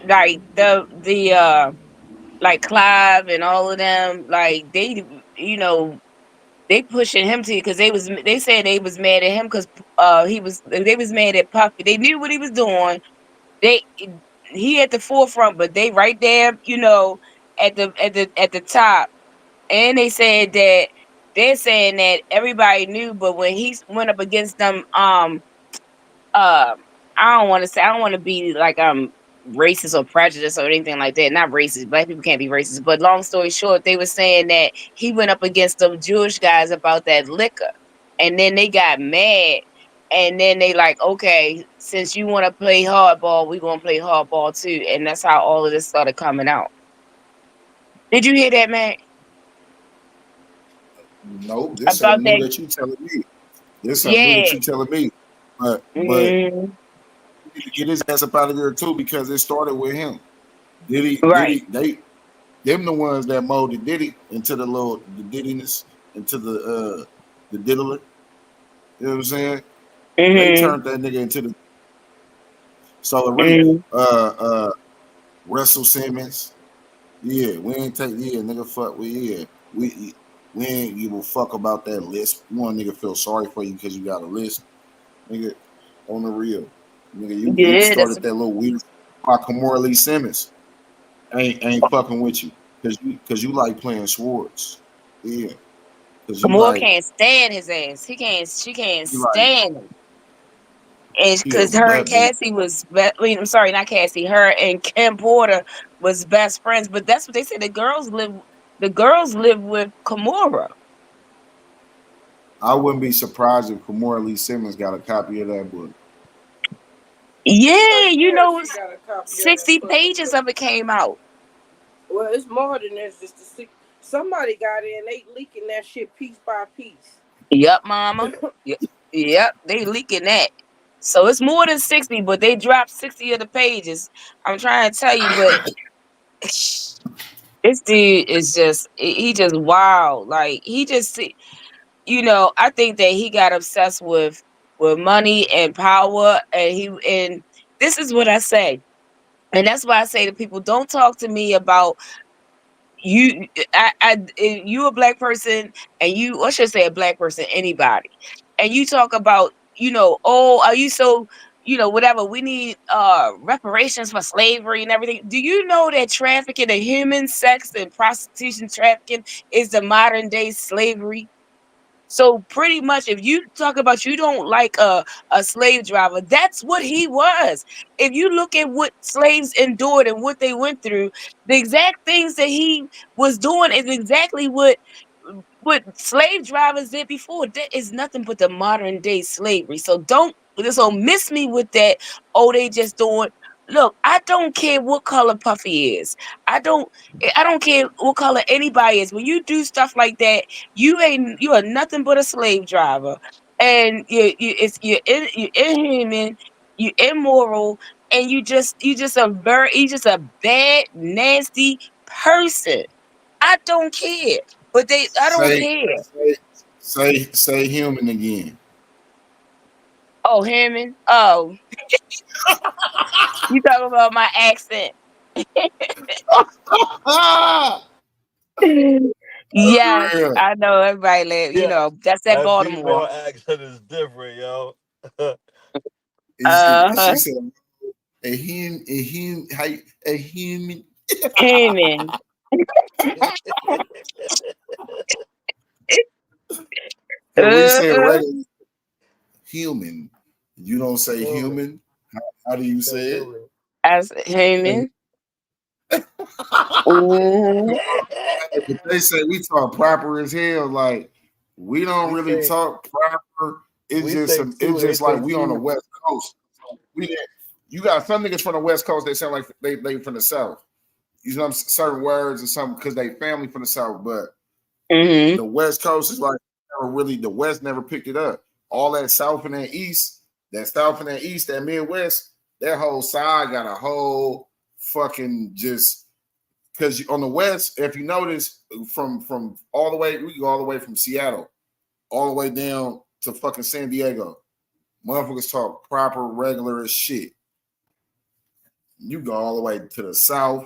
like the like Clive and all of them, like they they pushing him to, because they said they was mad at him because they was mad at Puffy. They knew what he was doing. He at the forefront, but they right there, at the top. And they said that they're saying that everybody knew, but when he went up against them, I don't want to be like racist or prejudiced or anything like that. Not racist. Black people can't be racist. But long story short, they were saying that he went up against them Jewish guys about that liquor, and then they got mad, and then they like, okay, since you want to play hardball, we're gonna play hardball too, and that's how all of this started coming out. Did you hear that, man? No, this is something new that you telling me. This is something new that you telling me. But you need to get his ass up out of there too, because it started with him. Diddy, them the ones that molded Diddy into the Diddiness, into the diddler. You know what I'm saying? They turned that nigga into the Russell Simmons. Yeah, we ain't take nigga fuck we ain't give a fuck about that list. One nigga feel sorry for you because you got a list. Nigga, on the real. Nigga, you started that little weird like Lee Simmons. Ain't fucking with you. Cause you like playing Schwartz. Yeah. Kamora can't stand his ass. She can't stand him. And because her and Cassie was, I'm sorry, not Cassie. Her and Kim Porter was best friends. But that's what they said. The girls live with Kamora. I wouldn't be surprised if Kamora Lee Simmons got a copy of that book. Yeah, 60 pages of it came out. Well, it's more than this. Just to see. Somebody got in. They leaking that shit piece by piece. Yep, mama. Yep, they leaking that. So it's more than 60, but they dropped 60 of the pages. I'm trying to tell you, but this dude is he just wild. Like, he just, I think that he got obsessed with money and power, and this is what I say. And that's why I say to people, don't talk to me about you a black person, and I should say a black person, anybody, and you talk about, are you so, whatever, we need reparations for slavery and everything. Do you know that trafficking and human sex and prostitution trafficking is the modern day slavery? So pretty much, if you talk about you don't like a slave driver, that's what he was. If you look at what slaves endured and what they went through, the exact things that he was doing is exactly what slave drivers did before. That is nothing but the modern day slavery. So don't miss me with that. Oh, they just doing Look, I don't care what color Puffy is. I don't I don't care what color anybody is. When you do stuff like that, you are nothing but a slave driver. And you're inhuman, you immoral, and you just a bad, nasty person. I don't care. I don't Say, care. say human again. Oh, human. Oh, you talking about my accent. Ah, Yes, real. I know everybody Yeah, that's that that Baltimore. female accent is different, yo. She Uh-huh. said a human, how a human. Human. Cause we say Uh-huh. regular human. You don't say Human. human. How do you Say say it? human. As human. Mhm. But they say we talk proper as hell. Like we don't we really say talk proper. we say It's two. They just say like we on the two. West Coast. We didn't- you got some niggas from the West Coast. They sound like they from the South. You know certain words or something because they family from the South. But Mhm. the West Coast is like never really the West never picked it up. All that South and that East, that Midwest, that whole side got a whole fucking just because on the West, if you notice, from all the way, we go all the way from Seattle, all the way down to fucking San Diego. Motherfuckers talk proper, regular as shit. You go all the way to the South,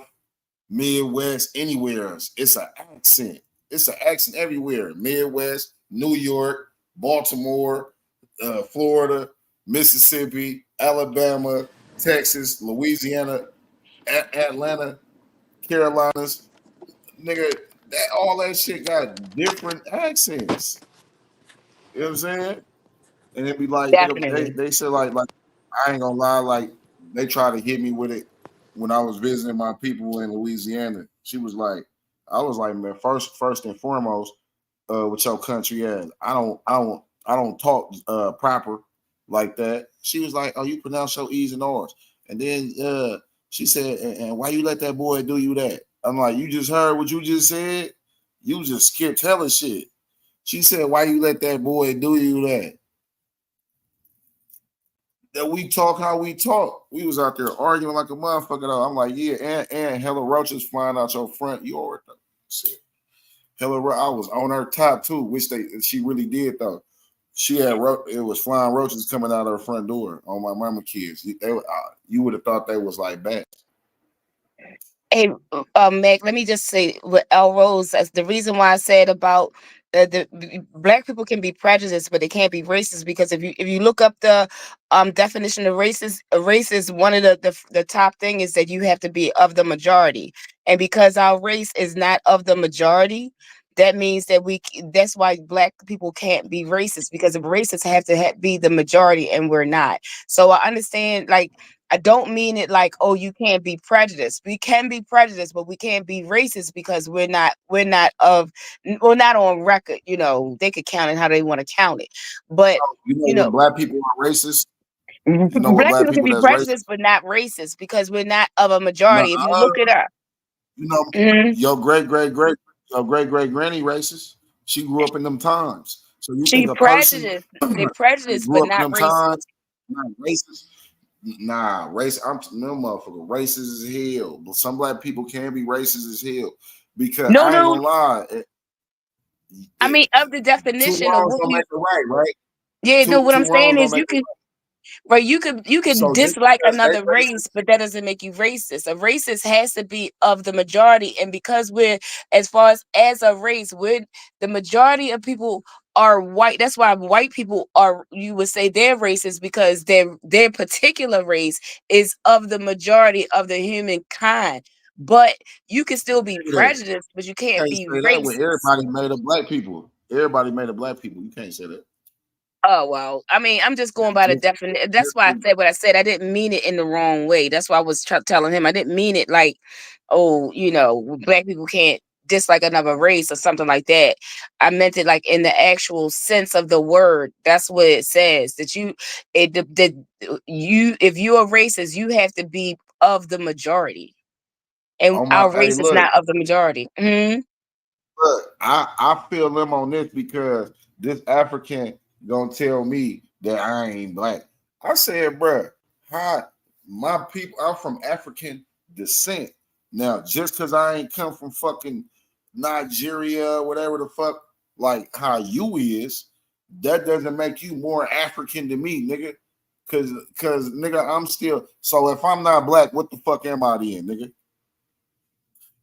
Midwest, anywhere else. It's an accent. It's an accent everywhere. Midwest, New York, Baltimore, Florida, Mississippi, Alabama, Texas, Louisiana, Atlanta, Carolinas. Nigga, all that shit got different accents. You know what I'm saying? And it'd be like Definitely. they said like I ain't gonna lie, like they tried to hit me with it when I was visiting my people in Louisiana. She was like, I was like, man, first and foremost, with your country as I don't talk proper like that. She was like, oh, you pronounce your E's and R's. And then she said, and why you let that boy do you that? I'm like, you just heard what you just said? You just skipped hella shit. She said, why you let that boy do you that? That we talk how we talk. We was out there arguing like a motherfucker though. I'm like, yeah, and hella roaches flying out your front yard. Shit. Hella, I was on her top too, which she really did though. She had it was flying roaches coming out of her front door on my mama kids. You would have thought they was like bats. Hey, Meg, let me just say with El Rose, that's the reason why I said about black people can be prejudiced, but they can't be racist because if you look up the definition of racist, a racist one of the top thing is that you have to be of the majority, and because our race is not of the majority, that means that that's why black people can't be racist because the racists have to be the majority, and we're not. So I understand like. I don't mean it like, oh, you can't be prejudiced. We can be prejudiced, but we can't be racist because we're not on record. They could count it how they want to count it. But You know you when know, black people are racist, you know what black black people can people be that's racist. prejudiced, but not racist because we're not of a No, majority. If you look it up, you know, mhm, your great great granny racist. She grew up in them times. So you she think a person prejudiced. They who prejudiced, grew but up in not them racist. times not racist? Nah, race. I'm no motherfucker. Racist as hell. But some black people can be racist as hell because No, I ain't no. gonna lie. I mean, of the Two definition of wrongs what don't you, make it right, right? yeah, no. What Two I'm wrongs saying don't is make you it can. right. Right, you could So just dislike because they another race, racist, but that doesn't make you racist. A racist has to be of the majority, and because we're as far as a race, we're the majority of people are white. That's why white people are. You would say they're racist because their particular race is of the majority of the humankind. But you can still be say that. prejudiced, but you You can't can't be say that when racist. everybody made up black people. Everybody made up black people. You can't say that. Oh, well, I mean, I'm just going by the Just, definition. That's just why I said what I said. I didn't mean it in the wrong way. That's why I was telling him I didn't mean it like, oh, black people can't dislike another race or something like that. I meant it like in the actual sense of the word. That's what it says that if you're a racist, you have to be of the majority, and On my, our hey, race is look, not of the majority. I feel them on this because this African gonna tell me that I ain't black. I said, bruh, hi, my people, I'm from African descent. Now, just because I ain't come from fucking Nigeria, whatever the fuck, like how you is, that doesn't make you more African than me, nigga. Cause nigga, I'm still, so if I'm not black, what the fuck am I then, nigga?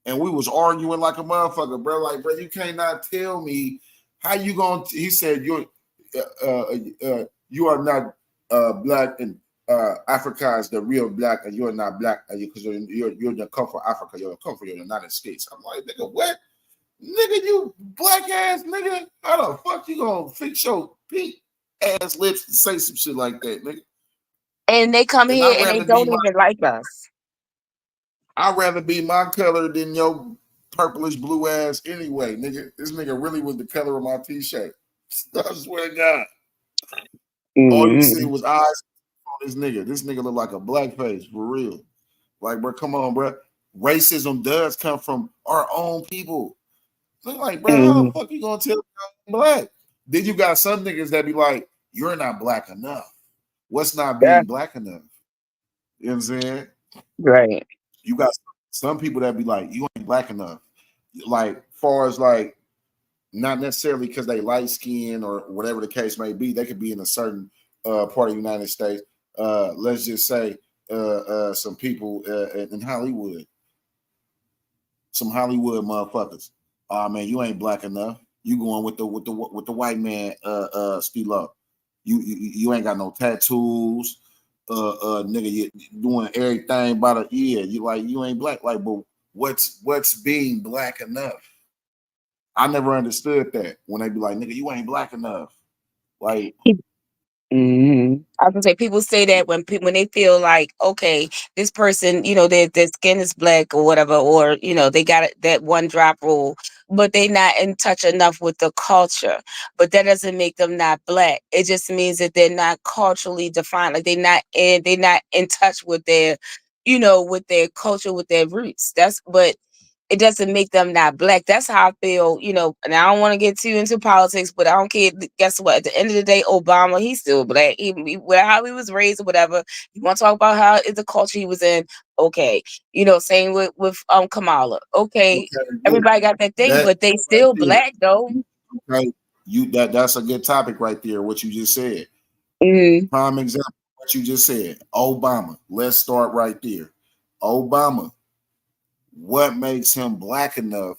And we was arguing like a motherfucker, bro. Like, bro, you can't not tell me how you gonna. He said you are not black, and Africa is the real black, and you're not black because you're the come from Africa. You're come from the United States. I'm like, nigga, what? Nigga, you black ass nigga. How the fuck you gonna fix your pink ass lips to say some shit like that, nigga? And they come And here and they don't even like us. I'd rather be my color than your purplish blue ass anyway, nigga. This nigga really was the color of my t-shirt. I swear to God. All you see was eyes on this nigga. This nigga look like a blackface for real. Like, bro, come on, bro. Racism does come from our own people. Look like, bro, how the fuck you gonna tell me I'm black? Then you got some niggas that be like, you're not black enough. What's not being black enough? You know what I'm saying? Right. You got some people that be like, you ain't black enough. Like, far as like, not necessarily because they light skin or whatever the case may be. They could be in a certain part of the United States. Let's just say some people in Hollywood, some Hollywood motherfuckers. Oh man, you ain't black enough. You going with the white man stilo. You ain't got no tattoos. Nigga, you doing everything by the ear. You like, you ain't black. Like, but what's being black enough? I never understood that when they be like, nigga, you ain't black enough. Like, I was gonna say, people say that when they feel like, okay, this person, their skin is black or whatever, or they got that one drop rule, but they not in touch enough with the culture. But that doesn't make them not black. It just means that they're not culturally defined. Like they're not in touch with their, with their culture, with their roots. But it doesn't make them not black. That's how I feel, and I don't want to get too into politics, but I don't care. Guess what? At the end of the day, Obama, he's still black. How he was raised or whatever. You want to talk about how is the culture he was in? Okay. Same with Kamala. Okay. Everybody got that thing, but they still black though. Okay. That's a good topic right there, what you just said. Prime example, what you just said. Obama. Let's start right there. Obama. What makes him black enough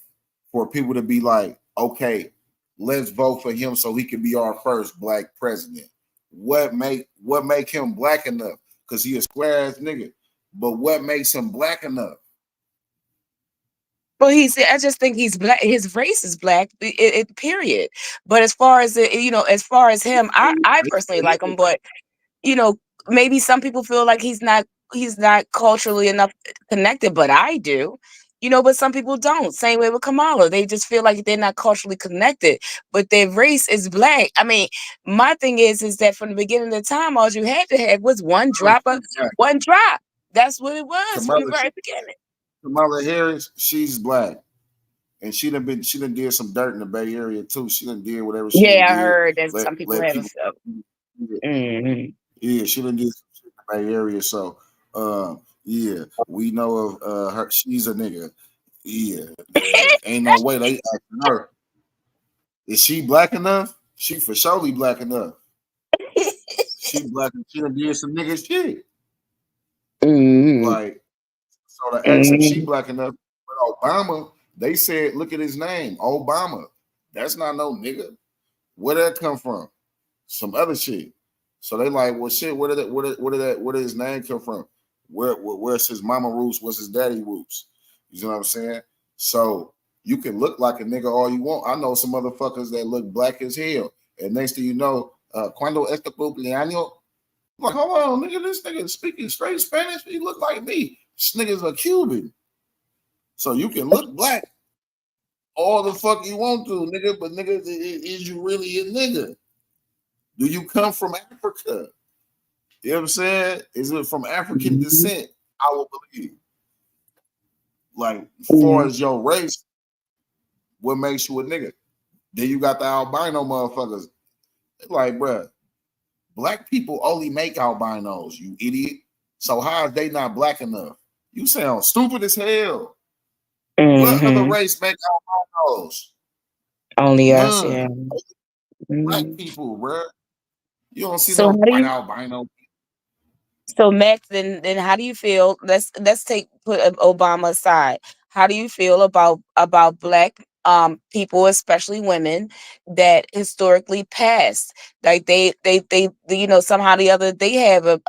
for people to be like, okay, let's vote for him so he can be our first black president? What make him black enough? Because he a square ass nigga. But what makes him black enough? Well, I just think he's black. His race is black. Period. But as far as as far as him, I personally like him. But maybe some people feel like he's not culturally enough connected, but I do. But some people don't. Same way with Kamala. They just feel like they're not culturally connected, but their race is black. I mean, my thing is that from the beginning of the time, all you had to have was one drop. That's what it was from the very beginning. Kamala Harris, she's black. And she done did some dirt in the Bay Area too. She done did whatever she did. Yeah, I heard that some people have stuff. Yeah, she done did some shit in the Bay Area. So yeah, we know of her. She's a nigga. Yeah. Ain't no way they acting her. Is she black enough? She for surely black enough. She black and she done did some nigga shit. Like, so the accent, she black enough. But Obama, they said, look at his name, Obama. That's not no nigga. Where that come from? Some other shit. So they like, well, shit. Where did his name come from? Where's his mama roots? What's his daddy roots? You know what I'm saying? So you can look like a nigga all you want. I know some motherfuckers that look black as hell, and next thing you know, cuando este cumpleaños. I'm like, hold on, nigga, this nigga speaking straight Spanish. He look like me. This nigga's a Cuban. So you can look black all the fuck you want to, nigga, but nigga, is you really a nigga? Do you come from Africa? You know what I'm saying? Is it from African descent? I will believe. Like, far as your race, what makes you a nigga? Then you got the albino motherfuckers. Like, bruh, black people only make albinos, you idiot. So how is they not black enough? You sound stupid as hell. What other race make albinos? Only us, None. yeah. Black people, bruh. You don't see So no how do white you albino. So Max, then how do you feel? Let's put Obama aside. How do you feel about black people, especially women, that historically passed? Like somehow or the other they have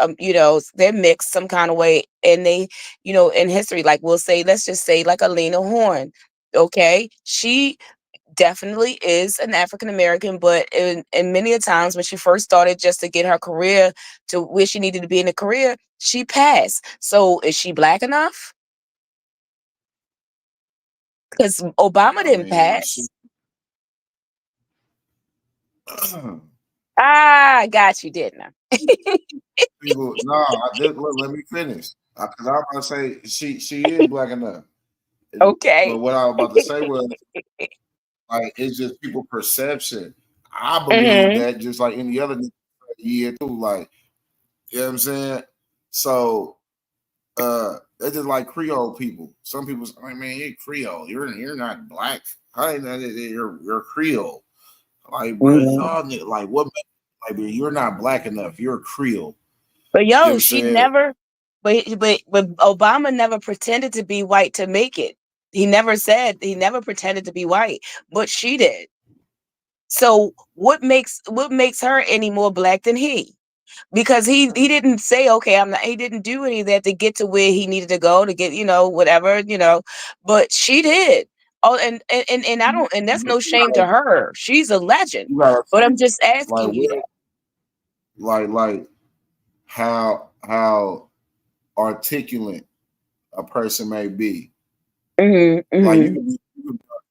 they're mixed some kind of way, and they in history, like we'll say, let's just say like Alina Horn. Okay, she definitely is an African American, but in many a times when she first started just to get her career to where she needed to be in a career, she passed. So is she black enough? Because Obama I didn't mean, pass. I got you, didn't I? people, no, let me finish. Because I'm about to say she is black enough. But Okay. what I was about to say was, like, it's just people perception. I believe Mm-hmm. that just like any other year too. Like, you know what I'm saying? So they're just like Creole people. Some people say, man, you're Creole. You're not black. How you know you're Creole? Like, bro, y'all like what? Like, you're not black enough. You're Creole. But You know what yo, I'm she saying? never but Obama never pretended to be white to make it. He never pretended to be white, but she did. So what makes her any more black than he? Because he didn't say, okay, I'm not, he didn't do any of that to get to where he needed to go to get, whatever, but she did. Oh, and I don't, and that's no shame to her. She's a legend. You gotta But I'm think, just like, asking you that. like how articulate a person may be. Like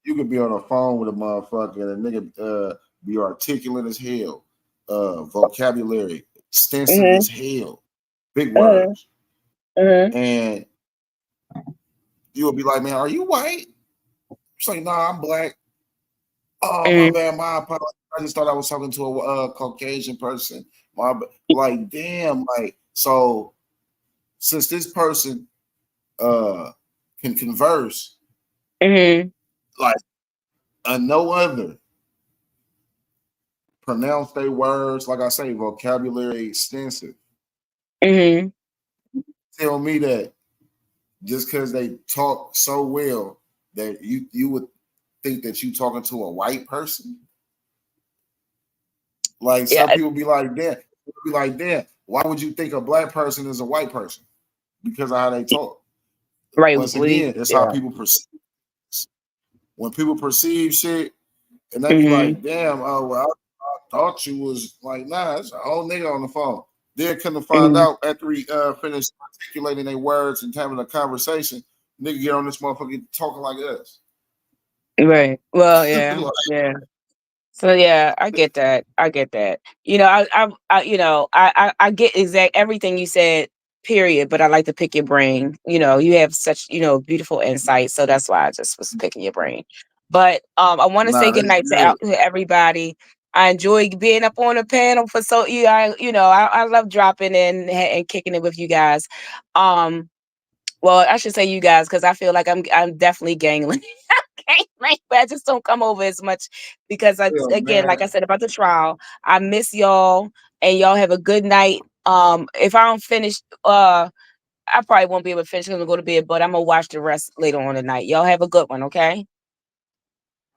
you could be on a phone with a motherfucker and a nigga be articulate as hell, vocabulary extensive as hell, big words, and you would be like, man, are you white? It's like, nah, I'm black. Oh, my bad, my apologies. I just thought I was talking to a Caucasian person. Like, damn, like, so since this person can converse like no other, pronounce their words, like I say, vocabulary extensive. Tell me that just because they talk so well that you would think that you talking to a white person. Like, some people be like, damn, why would you think a black person is a white person? Because of how they talk. Right. Once again, it's how people perceive. When people perceive shit and they be like, damn, oh, well, I thought you was like, nah, it's a whole nigga on the phone. Then come to find out after we finished articulating their words and having a conversation, nigga get on this motherfucker talking like us. Right. Well, yeah. Like, Yeah. So yeah, I get that. I get that. I get exact everything you said, period, but I like to pick your brain. You have such, beautiful insight. So that's why I just was picking your brain. But I want to say nah, good that's night good. to everybody. I enjoy being up on the panel for so I love dropping in and kicking it with you guys. Well, I should say you guys because I feel like I'm definitely gangling. But I just don't come over as much because again, like I said about the trial, I miss y'all and y'all have a good night. If I don't finish, I probably won't be able to finish. I'm gonna go to bed, but I'm gonna watch the rest later on tonight. Y'all have a good one, okay?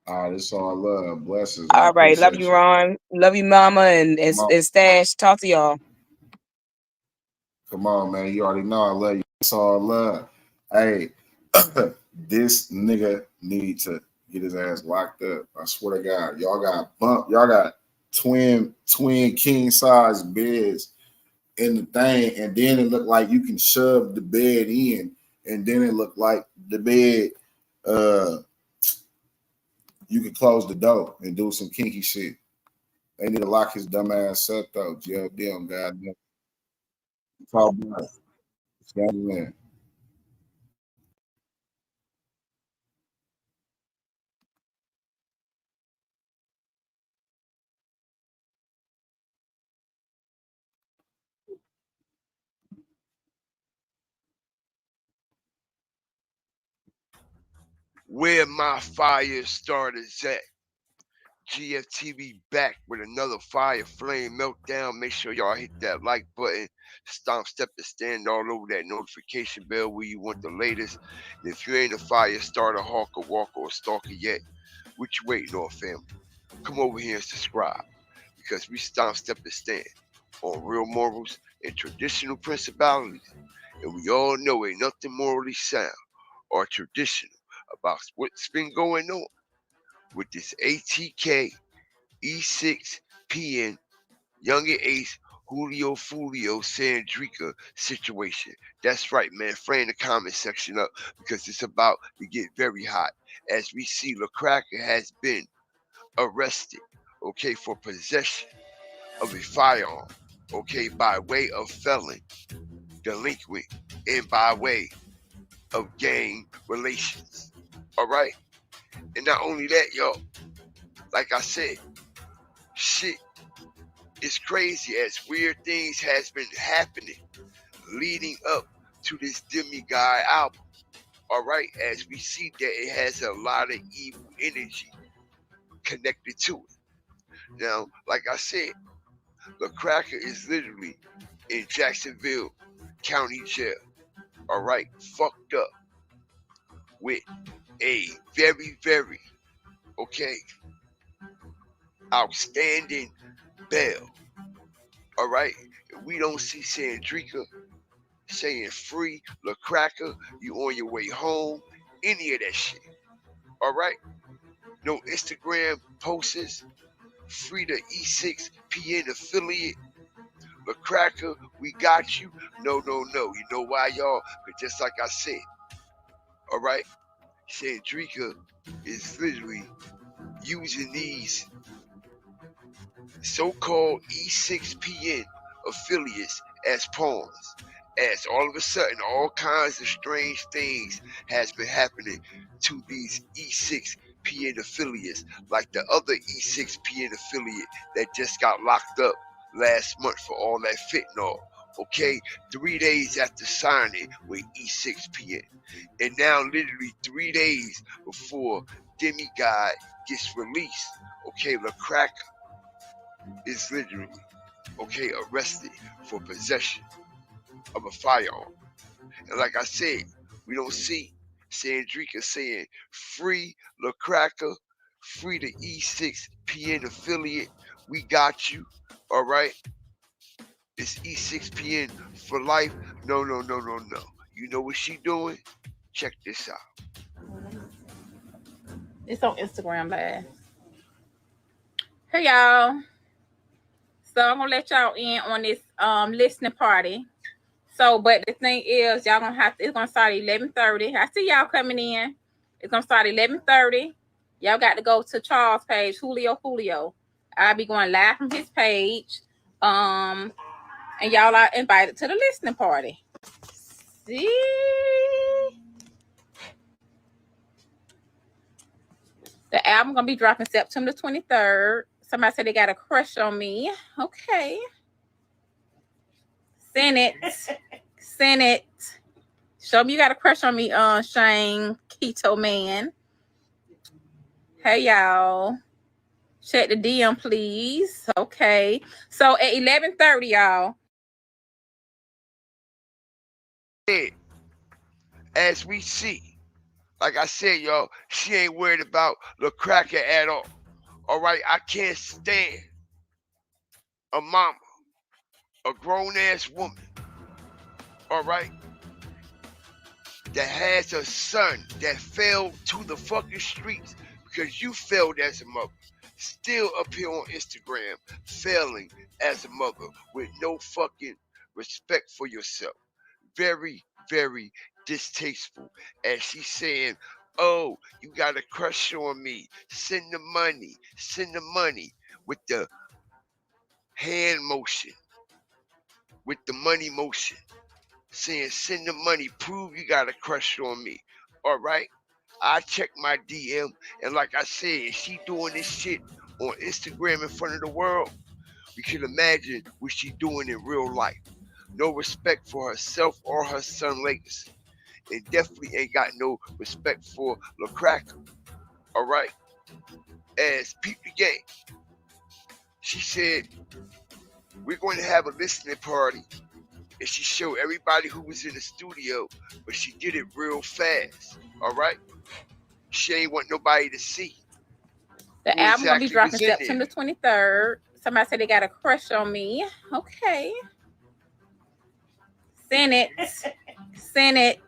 All right, it's all love. Blessings. I All right, love appreciate you, you. Ron. Love you, Mama, and Stash. Talk to y'all. Come on, man. You already know I love you. It's all love. Hey, this nigga need to get his ass locked up. I swear to God. Y'all got bump. Y'all got twin king size beds in the thing, and then it looked like you can shove the bed in, and then it looked like the bed you can close the door and do some kinky shit. They need to lock his dumb ass up though. GLD, goddamn. Talk about it. Where my fire starters at? GFTV back with another fire flame meltdown. Make sure y'all hit that like button. Stomp, step, and stand all over that notification bell where you want the latest. And if you ain't a fire starter, hawker, walker, or stalker yet, what you waiting on, family? Come over here and subscribe, because we stomp, step, and stand on real morals and traditional principalities. And we all know ain't nothing morally sound or traditional about what's been going on with this ATK, E6PN, Young Ace, Julio Foolio, Sandrika situation. That's right, man. Frame the comment section up, because it's about to get very hot. As we see, Cracka has been arrested, okay, for possession of a firearm, okay, by way of felon, delinquent, and by way of gang relations. All right? And not only that, y'all, like I said, shit is crazy as weird things has been happening leading up to this Demigod album. All right? As we see that it has a lot of evil energy connected to it. Now, like I said, the Cracka is literally in Jacksonville County Jail. All right? Fucked up with a very, very, okay, outstanding bail. All right? We don't see Sandrika saying free Cracka, you on your way home, any of that shit. All right? No Instagram posts, free the E6PN affiliate, Cracka, we got you. No. You know why, y'all? Because just like I said, all right, Sandrika is literally using these so-called E6PN affiliates as pawns. As all of a sudden, all kinds of strange things has been happening to these E6PN affiliates, like the other E6PN affiliate that just got locked up last month for all that fentanyl. Okay, 3 days after signing with E6PN, and now literally 3 days before Demigod gets released, okay, Cracka is literally, okay, arrested for possession of a firearm. And like I said, we don't see Sandrika saying free Cracka, free the E6PN affiliate, we got you. All right, it's E6PN for life. No. You know what she doing? Check this out. It's on Instagram Live. Hey y'all. So I'm gonna let y'all in on this listening party. So, but the thing is, y'all gonna have to, it's gonna start at 11:30. I see y'all coming in. It's gonna start at 11:30. Y'all got to go to Charles' page, Julio Foolio. I'll be going live from his page. And y'all are invited to the listening party. See? The album gonna be dropping September 23rd. Somebody said they got a crush on me. Okay. Send it. Show me you got a crush on me, Shane Keto Man. Hey y'all. Check the DM, please. Okay. So at 11:30, y'all. As we see, like I said, y'all, she ain't worried about Cracka at all. All right, I can't stand a mama, a grown-ass woman, all right, that has a son that fell to the fucking streets because you failed as a mother. Still up here on Instagram, failing as a mother with no fucking respect for yourself. Very, very distasteful. And she's saying, oh, you got a crush on me. Send the money with the hand motion, with the money motion, saying send the money, prove you got a crush on me. All right, I check my DM, and like I said, she doing this shit on Instagram in front of the world. We can imagine what she doing in real life. No respect for herself or her son legacy. and definitely ain't got no respect for Cracka. All right? As Pete the Game, she said, we're going to have a listening party. And she showed everybody who was in the studio, but she did it real fast. All right? She ain't want nobody to see. The album will be dropping September 23rd. Somebody said they got a crush on me. Okay. Send it. Send it.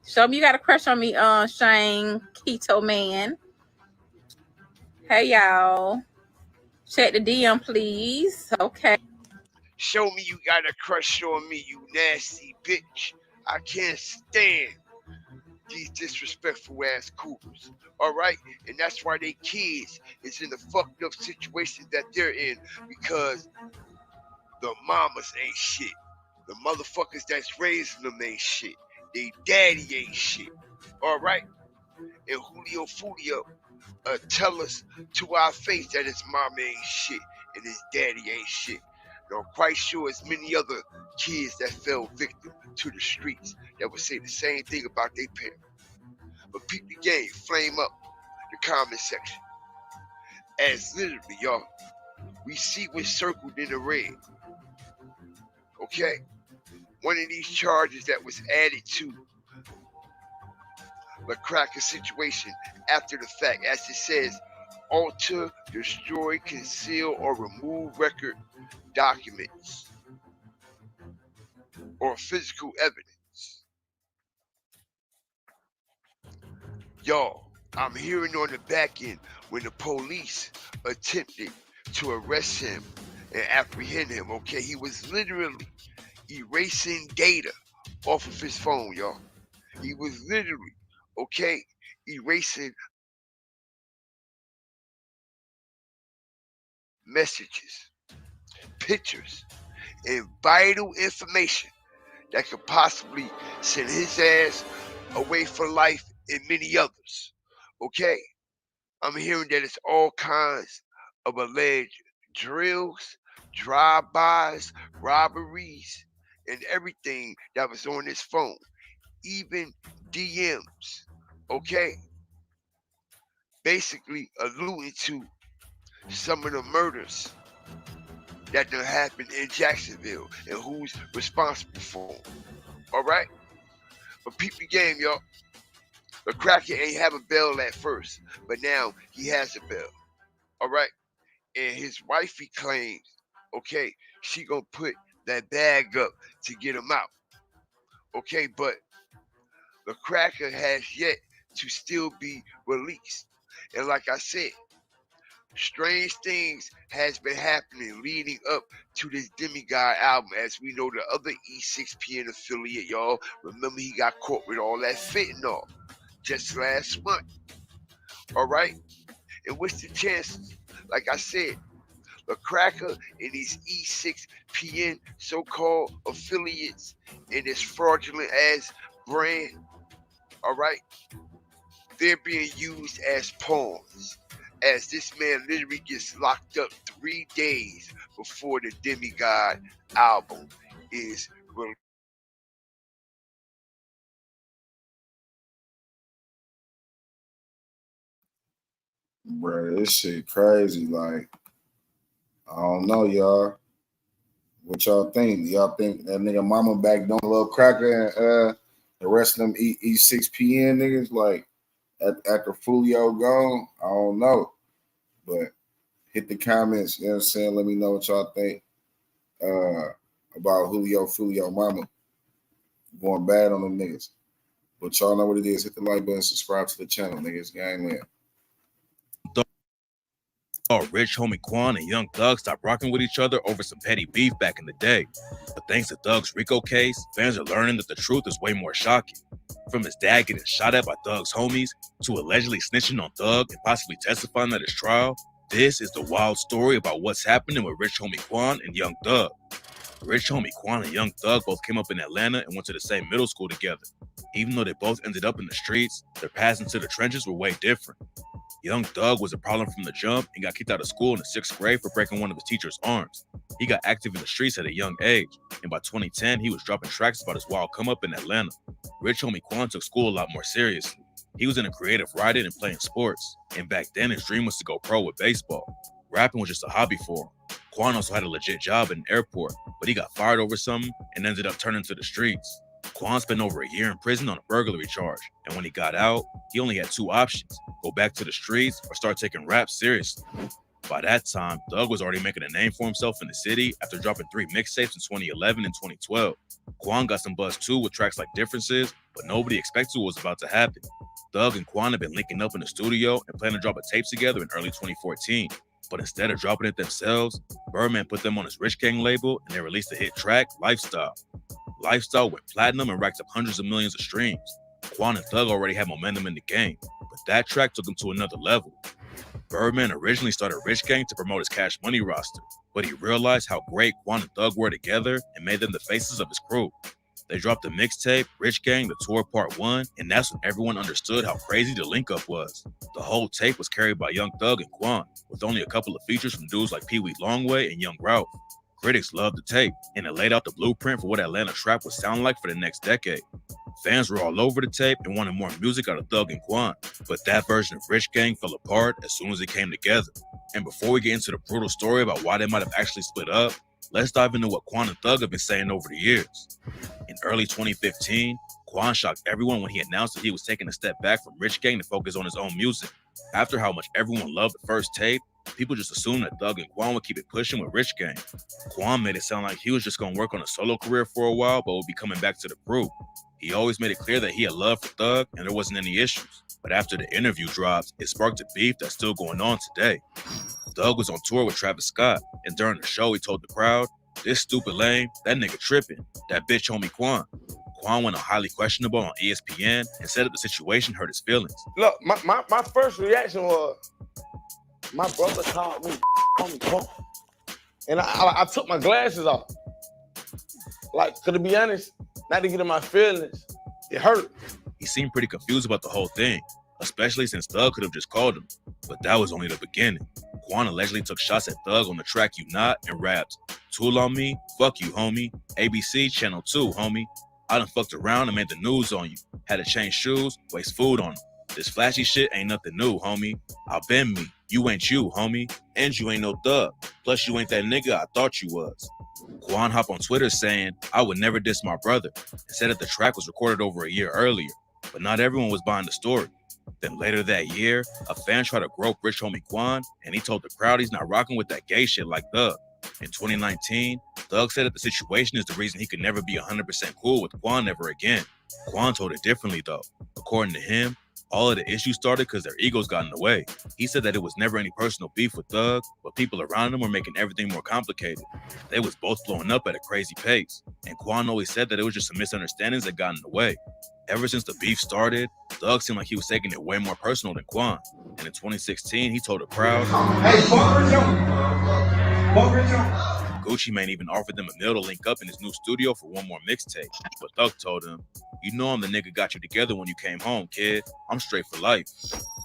Show me you got a crush on me, Shane Keto Man. Hey, y'all. Check the DM, please. Okay. Show me you got a crush on me, you nasty bitch. I can't stand these disrespectful ass cougars. All right? And that's why they kids is in the fucked up situation that they're in, because the mamas ain't shit. The motherfuckers that's raising them ain't shit. They daddy ain't shit. All right? And Julio Foolio tell us to our face that his mama ain't shit and his daddy ain't shit. And I'm quite sure as many other kids that fell victim to the streets that would say the same thing about their parents. But Pete the Game, flame up the comment section. As literally, y'all, we see what's circled in the red. Okay? One of these charges that was added to the Cracka situation after the fact, as it says, alter, destroy, conceal, or remove record documents or physical evidence. Y'all, I'm hearing on the back end when the police attempted to arrest him and apprehend him, okay, he was literally erasing data off of his phone, y'all. He was literally, okay, erasing messages, pictures, and vital information that could possibly send his ass away for life and many others. Okay? I'm hearing that it's all kinds of alleged drills, drive-bys, robberies, and everything that was on his phone. Even DMs. Okay? Basically alluding to some of the murders that done happened in Jacksonville and who's responsible for them. All right? But peep the game, y'all. The Cracka ain't have a bell at first, but now he has a bell. All right? And his wifey claims, okay, she gonna put that bag up to get him out. Okay, but the Cracka has yet to still be released. And like I said, strange things has been happening leading up to this Demigod album. As we know, the other E6PN affiliate, y'all, remember he got caught with all that fentanyl just last month. All right? And what's the chances? Like I said, the Cracka and these E6PN so-called affiliates and this fraudulent ass brand, all right, they're being used as pawns. As this man literally gets locked up 3 days before the Demigod album is released. Bro, this shit crazy. Like, I don't know, y'all. What y'all think? Y'all think that nigga mama back doing a little Cracka and the rest of them E6PN niggas, like, after Foolio gone? I don't know. But hit the comments, you know what I'm saying? Let me know what y'all think about Julio Foolio mama going bad on them niggas. But y'all know what it is. Hit the like button, subscribe to the channel, niggas. Gangland. Rich homie Quan and Young Thug stopped rocking with each other over some petty beef back in the day. But thanks to Thug's Rico case, fans are learning that the truth is way more shocking. From his dad getting shot at by Thug's homies, to allegedly snitching on Thug and possibly testifying at his trial, this is the wild story about what's happening with Rich homie Quan and Young Thug. Rich homie Quan and Young Thug both came up in Atlanta and went to the same middle school together. Even though they both ended up in the streets, their paths into the trenches were way different. Young Thug was a problem from the jump and got kicked out of school in the 6th grade for breaking one of his teacher's arms. He got active in the streets at a young age, and by 2010, he was dropping tracks about his wild come up in Atlanta. Rich homie Quan took school a lot more seriously. He was into creative writing and playing sports, and back then his dream was to go pro with baseball. Rapping was just a hobby for him. Quan also had a legit job at an airport, but he got fired over something and ended up turning to the streets. Quan spent over a year in prison on a burglary charge, and when he got out, he only had 2 options: go back to the streets or start taking rap seriously. By that time, Thug was already making a name for himself in the city after dropping 3 mixtapes in 2011 and 2012. Quan got some buzz too with tracks like Differences, but nobody expected what was about to happen. Thug and Quan had been linking up in the studio and planned to drop a tape together in early 2014. But instead of dropping it themselves, Birdman put them on his Rich Gang label and they released the hit track, Lifestyle. Lifestyle went platinum and racked up hundreds of millions of streams. Quan and Thug already had momentum in the game, but that track took him to another level. Birdman originally started Rich Gang to promote his Cash Money roster, but he realized how great Quan and Thug were together and made them the faces of his crew. They dropped the mixtape, Rich Gang, The Tour Part 1, and that's when everyone understood how crazy the link-up was. The whole tape was carried by Young Thug and Quan, with only a couple of features from dudes like Pee Wee Longway and Young Ralph. Critics loved the tape, and it laid out the blueprint for what Atlanta trap would sound like for the next decade. Fans were all over the tape and wanted more music out of Thug and Quan, but that version of Rich Gang fell apart as soon as it came together. And before we get into the brutal story about why they might have actually split up, let's dive into what Quan and Thug have been saying over the years. In early 2015, Quan shocked everyone when he announced that he was taking a step back from Rich Gang to focus on his own music. After how much everyone loved the first tape, people just assumed that Thug and Quan would keep it pushing with Rich Gang. Quan made it sound like he was just going to work on a solo career for a while, but would be coming back to the group. He always made it clear that he had love for Thug and there wasn't any issues. But after the interview dropped, it sparked a beef that's still going on today. Thug was on tour with Travis Scott, and during the show he told the crowd, "This stupid lame, that nigga tripping, that bitch homie Quan." Quan went on Highly Questionable on ESPN and said that the situation hurt his feelings. Look, my first reaction was, my brother called me homie Quan, and I took my glasses off. Like, to be honest, not to get in my feelings, it hurt. He seemed pretty confused about the whole thing, especially since Thug could have just called him. But that was only the beginning. Quan allegedly took shots at Thug on the track You Not and rapped, "Tool on me, fuck you, homie. ABC, Channel 2, homie. I done fucked around and made the news on you. Had to change shoes, waste food on them. This flashy shit ain't nothing new, homie. I've been me. You ain't you, homie. And you ain't no Thug. Plus you ain't that nigga I thought you was." Quan hopped on Twitter saying, "I would never diss my brother," and said that the track was recorded over a year earlier. But not everyone was buying the story. Then later that year, a fan tried to grope Rich homie Quan, and he told the crowd he's not rocking with that gay shit like Thug. In 2019, Thug said that the situation is the reason he could never be 100% cool with Quan ever again. Quan told it differently though. According to him, all of the issues started because their egos got in the way. He said that it was never any personal beef with Thug, but people around him were making everything more complicated. They was both blowing up at a crazy pace, and Quan always said that it was just some misunderstandings that got in the way. Ever since the beef started, Thug seemed like he was taking it way more personal than Quan. And in 2016, he told the crowd, Gucci Mane even offered them a meal to link up in his new studio for one more mixtape. But Thug told him, "You know I'm the nigga got you together when you came home, kid. I'm straight for life."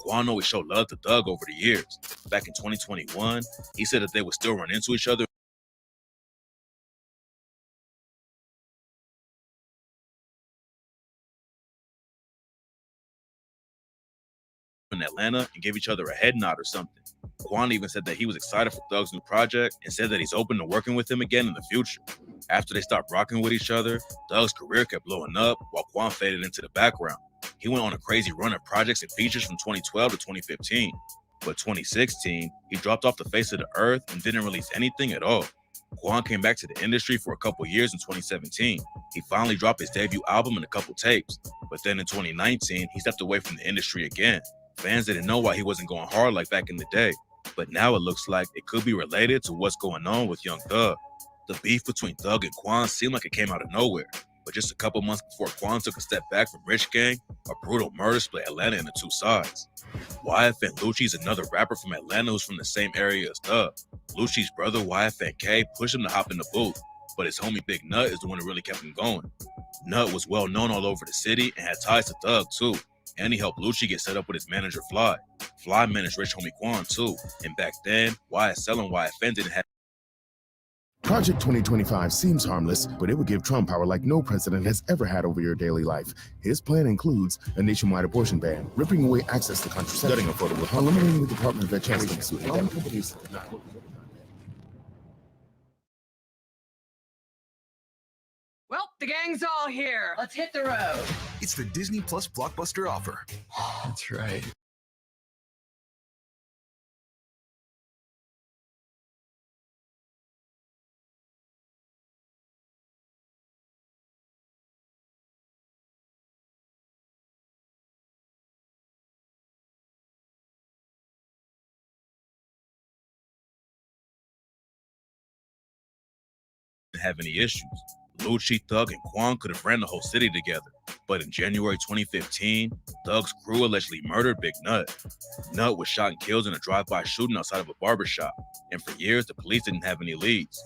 Quan always showed love to Thug over the years. Back in 2021, he said that they would still run into each other in Atlanta and give each other a head nod or something. Quan even said that he was excited for Thug's new project and said that he's open to working with him again in the future. After they stopped rocking with each other, Thug's career kept blowing up while Quan faded into the background. He went on a crazy run of projects and features from 2012 to 2015. But 2016, he dropped off the face of the earth and didn't release anything at all. Quan came back to the industry for a couple years in 2017. He finally dropped his debut album and a couple tapes. But then in 2019, he stepped away from the industry again. Fans didn't know why he wasn't going hard like back in the day. But now it looks like it could be related to what's going on with Young Thug. The beef between Thug and Quan seemed like it came out of nowhere. But just a couple months before Quan took a step back from Rich Gang, a brutal murder split Atlanta into two sides. YFN Lucci is another rapper from Atlanta who's from the same area as Thug. Lucci's brother YFN K pushed him to hop in the booth, but his homie Big Nut is the one who really kept him going. Nut was well known all over the city and had ties to Thug too, and he helped Lucci get set up with his manager Fly. Fly managed Rich Homie Quan too, and back then, YSL and YFN didn't have. Project 2025 seems harmless, but it would give Trump power like no president has ever had over your daily life. His plan includes a nationwide abortion ban, ripping away access to contraception, gutting affordable, eliminating the Department of Veterans, allowing companies not. Well, the gang's all here. Let's hit the road. It's the Disney Plus Blockbuster offer. That's right. Have any issues. Lucci, Thug, and Quan could have ran the whole city together. But in January 2015, Thug's crew allegedly murdered Big Nut. Nut was shot and killed in a drive-by shooting outside of a barbershop, and for years the police didn't have any leads.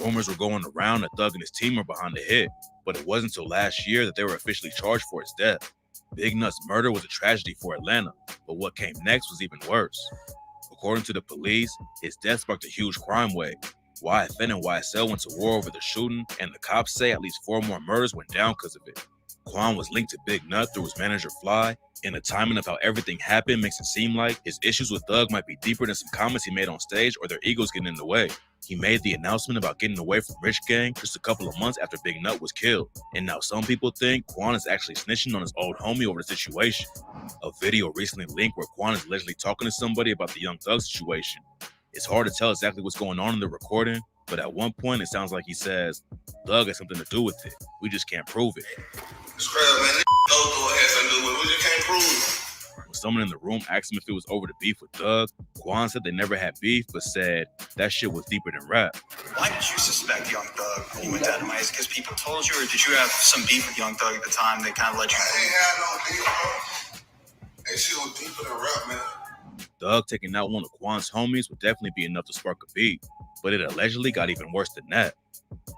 Rumors were going around that Thug and his team were behind the hit, but it wasn't until last year that they were officially charged for his death. Big Nut's murder was a tragedy for Atlanta, but what came next was even worse. According to the police, his death sparked a huge crime wave. YFN and YSL went to war over the shooting, and the cops say at least 4 more murders went down because of it. Quan was linked to Big Nut through his manager Fly, and the timing of how everything happened makes it seem like his issues with Thug might be deeper than some comments he made on stage or their egos getting in the way. He made the announcement about getting away from Rich Gang just a couple of months after Big Nut was killed, and now some people think Quan is actually snitching on his old homie over the situation. A video recently linked where Quan is allegedly talking to somebody about the Young Thug situation. It's hard to tell exactly what's going on in the recording, but at one point it sounds like he says, Thug has something to do with it. We just can't prove it. Scrap, man. No Thug has something to do with it. We just can't prove it. When someone in the room asked him if it was over the beef with Thug, Quan said they never had beef, but said that shit was deeper than rap. Why did you suspect Young Thug when you went to Epidemic? Is it because people told you, or did you have some beef with Young Thug at the time that kind of led you to I ain't had no beef, bro. That shit was deeper than rap, man. Thug taking out one of Quan's homies would definitely be enough to spark a beef, but it allegedly got even worse than that.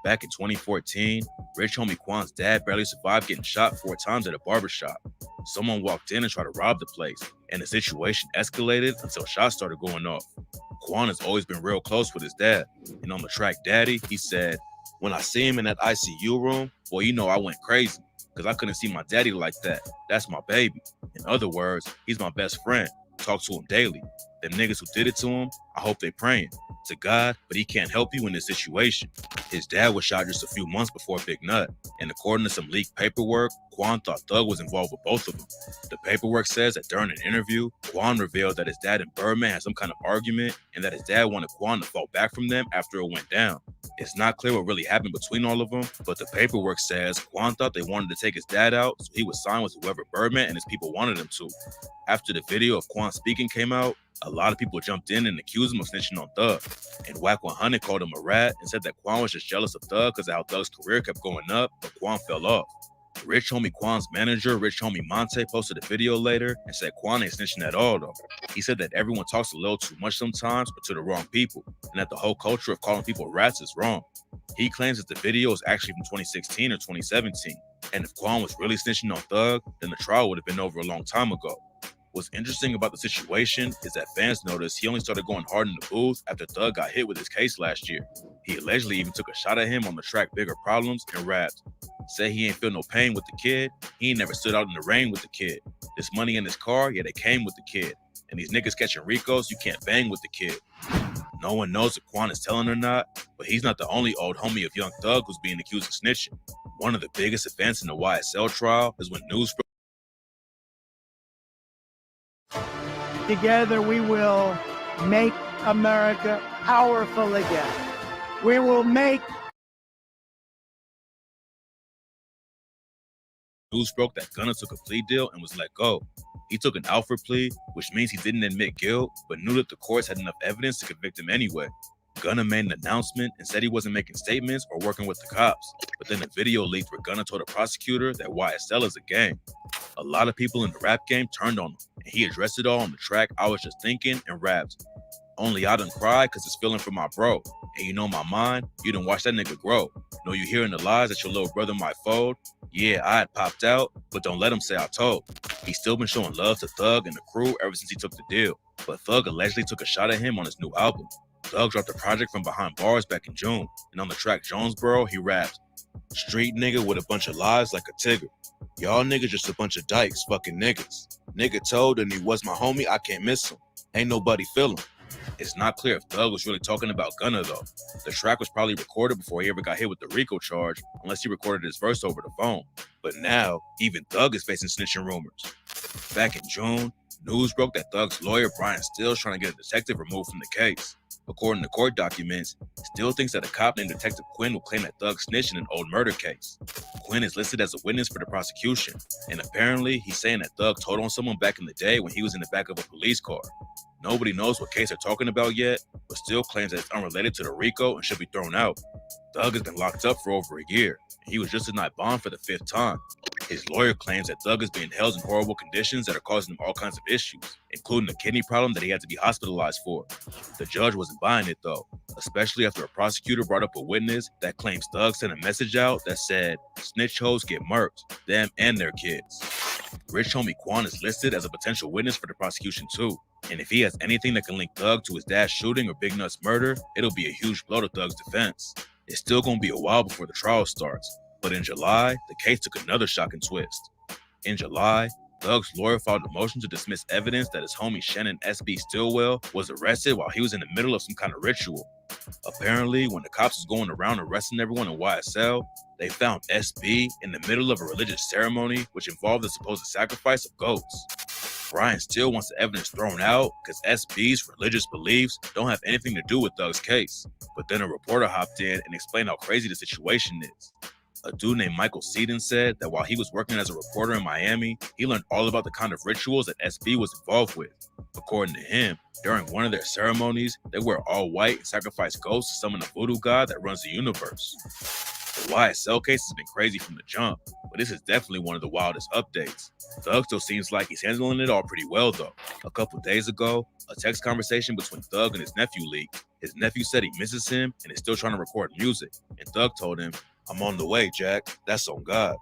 Back in 2014, Rich Homie Quan's dad barely survived getting shot 4 times at a barbershop. Someone walked in and tried to rob the place, and the situation escalated until shots started going off. Quan has always been real close with his dad, and on the track Daddy, he said, "When I see him in that ICU room, boy, you know I went crazy, because I couldn't see my daddy like that. That's my baby. In other words, he's my best friend. Talk to him daily. Them niggas who did it to him, I hope they praying to God, but he can't help you in this situation." His dad was shot just a few months before Big Nut, and according to some leaked paperwork, Quan thought Thug was involved with both of them. The paperwork says that during an interview, Quan revealed that his dad and Birdman had some kind of argument, and that his dad wanted Quan to fall back from them after it went down. It's not clear what really happened between all of them, but the paperwork says Quan thought they wanted to take his dad out, so he would sign with whoever Birdman and his people wanted him to. After the video of Quan speaking came out, a lot of people jumped in and accused him of snitching on Thug. And Whack 100 called him a rat and said that Quan was just jealous of Thug because of how Thug's career kept going up, but Quan fell off. Rich Homie Quan's manager, Rich Homie Monte, posted a video later and said Quan ain't snitching at all though. He said that everyone talks a little too much sometimes, but to the wrong people, and that the whole culture of calling people rats is wrong. He claims that the video is actually from 2016 or 2017, and if Quan was really snitching on Thug, then the trial would have been over a long time ago. What's interesting about the situation is that fans noticed he only started going hard in the booth after Thug got hit with his case last year. He allegedly even took a shot at him on the track Bigger Problems and rapped, "Say he ain't feel no pain with the kid, he ain't never stood out in the rain with the kid. This money in his car, yeah, they came with the kid. And these niggas catching Ricos, you can't bang with the kid." No one knows if Quan is telling or not, but he's not the only old homie of Young Thug who's being accused of snitching. One of the biggest events in the YSL trial is when news broke. Together we will make America powerful again. We will make News broke that Gunna took a plea deal and was let go. He took an Alfred plea, which means he didn't admit guilt, but knew that the courts had enough evidence to convict him anyway. Gunna made an announcement and said he wasn't making statements or working with the cops, but then a video leaked where Gunna told a prosecutor that YSL is a gang. A lot of people in the rap game turned on him, and he addressed it all on the track I Was Just Thinking and rapped, "Only I done cried cause it's feeling for my bro. And you know my mind, you done watch that nigga grow. Know you hearing the lies that your little brother might fold. Yeah, I had popped out, but don't let him say I told. He's still been showing love to Thug and the crew ever since he took the deal, but Thug allegedly took a shot at him on his new album. Thug dropped a project from behind bars back in June, and on the track Jonesboro, he rapped, "Street nigga with a bunch of lies like a tigger. Y'all niggas just a bunch of dykes, fucking niggas. Nigga told and he was my homie, I can't miss him. Ain't nobody feel him." It's not clear if Thug was really talking about Gunna though. The track was probably recorded before he ever got hit with the RICO charge, unless he recorded his verse over the phone. But now, even Thug is facing snitching rumors. Back in June, news broke that Thug's lawyer Brian Still's trying to get a detective removed from the case. According to court documents, Still thinks that a cop named Detective Quinn will claim that Thug snitched in an old murder case. Quinn is listed as a witness for the prosecution, and apparently he's saying that Thug told on someone back in the day when he was in the back of a police car. Nobody knows what case they're talking about yet, but Still claims that it's unrelated to the RICO and should be thrown out. Thug has been locked up for over a year, and he was just denied bond for the 5th time. His lawyer claims that Thug is being held in horrible conditions that are causing him all kinds of issues, including a kidney problem that he had to be hospitalized for. The judge wasn't buying it though, especially after a prosecutor brought up a witness that claims Thug sent a message out that said, "Snitch hoes get murked, them and their kids." Rich homie Quan is listed as a potential witness for the prosecution too, and if he has anything that can link Thug to his dad's shooting or Big Nut's murder, it'll be a huge blow to Thug's defense. It's still gonna be a while before the trial starts, but in July, the case took another shocking twist. In July, Thug's lawyer filed a motion to dismiss evidence that his homie Shannon S.B. Stillwell was arrested while he was in the middle of some kind of ritual. Apparently, when the cops was going around arresting everyone in YSL, they found SB in the middle of a religious ceremony which involved the supposed sacrifice of goats. Brian still wants the evidence thrown out because SB's religious beliefs don't have anything to do with Thug's case. But then a reporter hopped in and explained how crazy the situation is. A dude named Michael Seaton said that while he was working as a reporter in Miami, he learned all about the kind of rituals that SB was involved with. According to him, during one of their ceremonies, they wear all white and sacrifice ghosts to summon a voodoo god that runs the universe. The YSL case has been crazy from the jump, but this is definitely one of the wildest updates. Thug still seems like he's handling it all pretty well though. A couple days ago, a text conversation between Thug and his nephew leaked. His nephew said he misses him and is still trying to record music, and Thug told him, "I'm on the way, Jack. That's on God."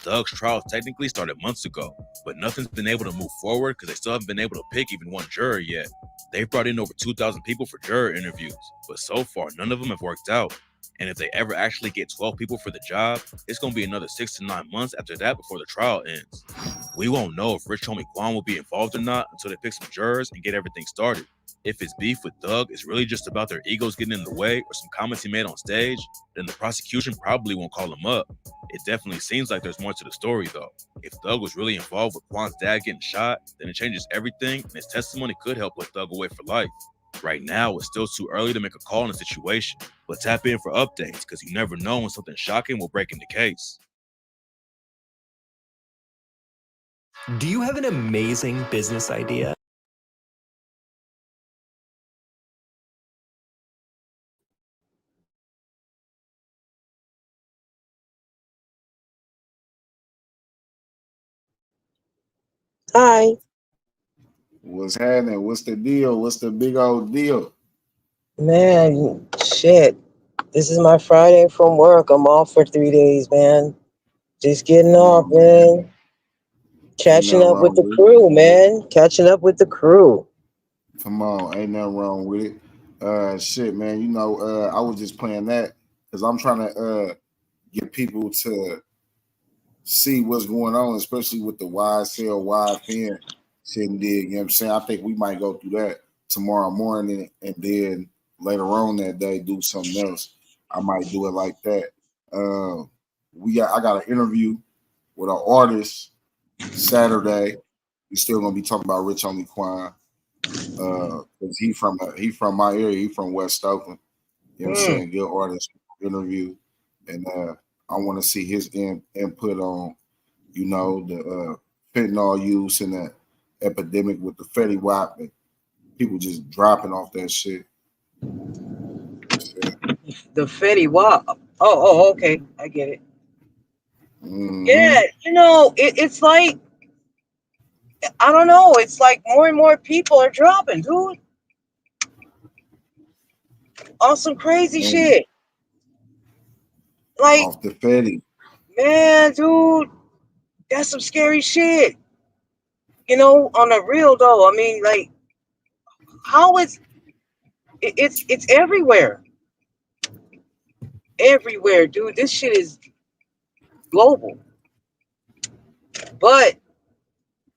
Thug's trial technically started months ago, but nothing's been able to move forward because they still haven't been able to pick even one juror yet. They've brought in over 2,000 people for juror interviews, but so far none of them have worked out. And if they ever actually get 12 people for the job, it's going to be another 6 to 9 months after that before the trial ends. We won't know if Rich Homie Quan will be involved or not until they pick some jurors and get everything started. If his beef with Thug is really just about their egos getting in the way or some comments he made on stage, then the prosecution probably won't call him up. It definitely seems like there's more to the story though. If Thug was really involved with Quan's dad getting shot, then it changes everything and his testimony could help put Thug away for life. Right now, it's still too early to make a call on the situation, but tap in for updates because you never know when something shocking will break in the case. Do you have an amazing business idea? Hi. What's happening? What's the deal? What's the big old deal? Man, shit. This is my Friday from work. I'm off for 3 days, man. Just getting off, man. Catching up with the crew, man. Catching up with the crew. Come on, ain't nothing wrong with it. Shit, man. You know, I was just playing that because I'm trying to get people to see what's going on, especially with the YSL, YPN shindig. You know what I'm saying? I think we might go through that tomorrow morning and then later on that day do something else. I might do it like that. I got an interview with an artist Saturday. We still gonna be talking about Rich Homie Quan. Cause he from my area, he from West Oakland. You know what I'm saying? Good artist interview. And I want to see his input on, you know, the fentanyl use and the epidemic with the Fetty Wap and people just dropping off that shit. The Fetty Wap. Oh, okay. I get it. Mm-hmm. Yeah, you know, it's like, I don't know. It's like more and more people are dropping, dude. On some crazy shit. Like, off the Fetty. Man, dude, that's some scary shit. You know, on the real though. I mean, like, how is it's everywhere. Everywhere, dude. This shit is global. But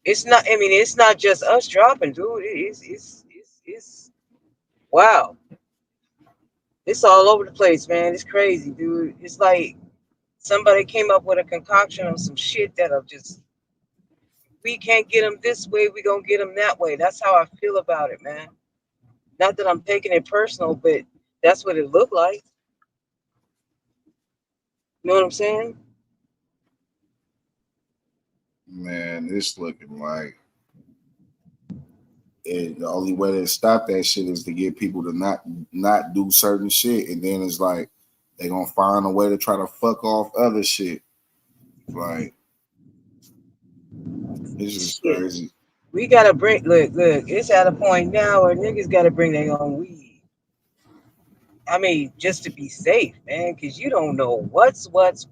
it's not, I mean, it's not just us dropping, dude. It's wow. It's all over the place, man. It's crazy, dude. It's like somebody came up with a concoction of some shit that'll just, we can't get them this way, we gonna get them that way. That's how I feel about it, man. Not that I'm taking it personal, but that's what it looked like. You know what I'm saying? Man, it's looking like the only way to stop that shit is to get people to not do certain shit, and then it's like they gonna find a way to try to fuck off other shit. Like, it's just crazy. We gotta bring, look, it's at a point now where niggas gotta bring their own weed. I mean, just to be safe, man, because you don't know what's what.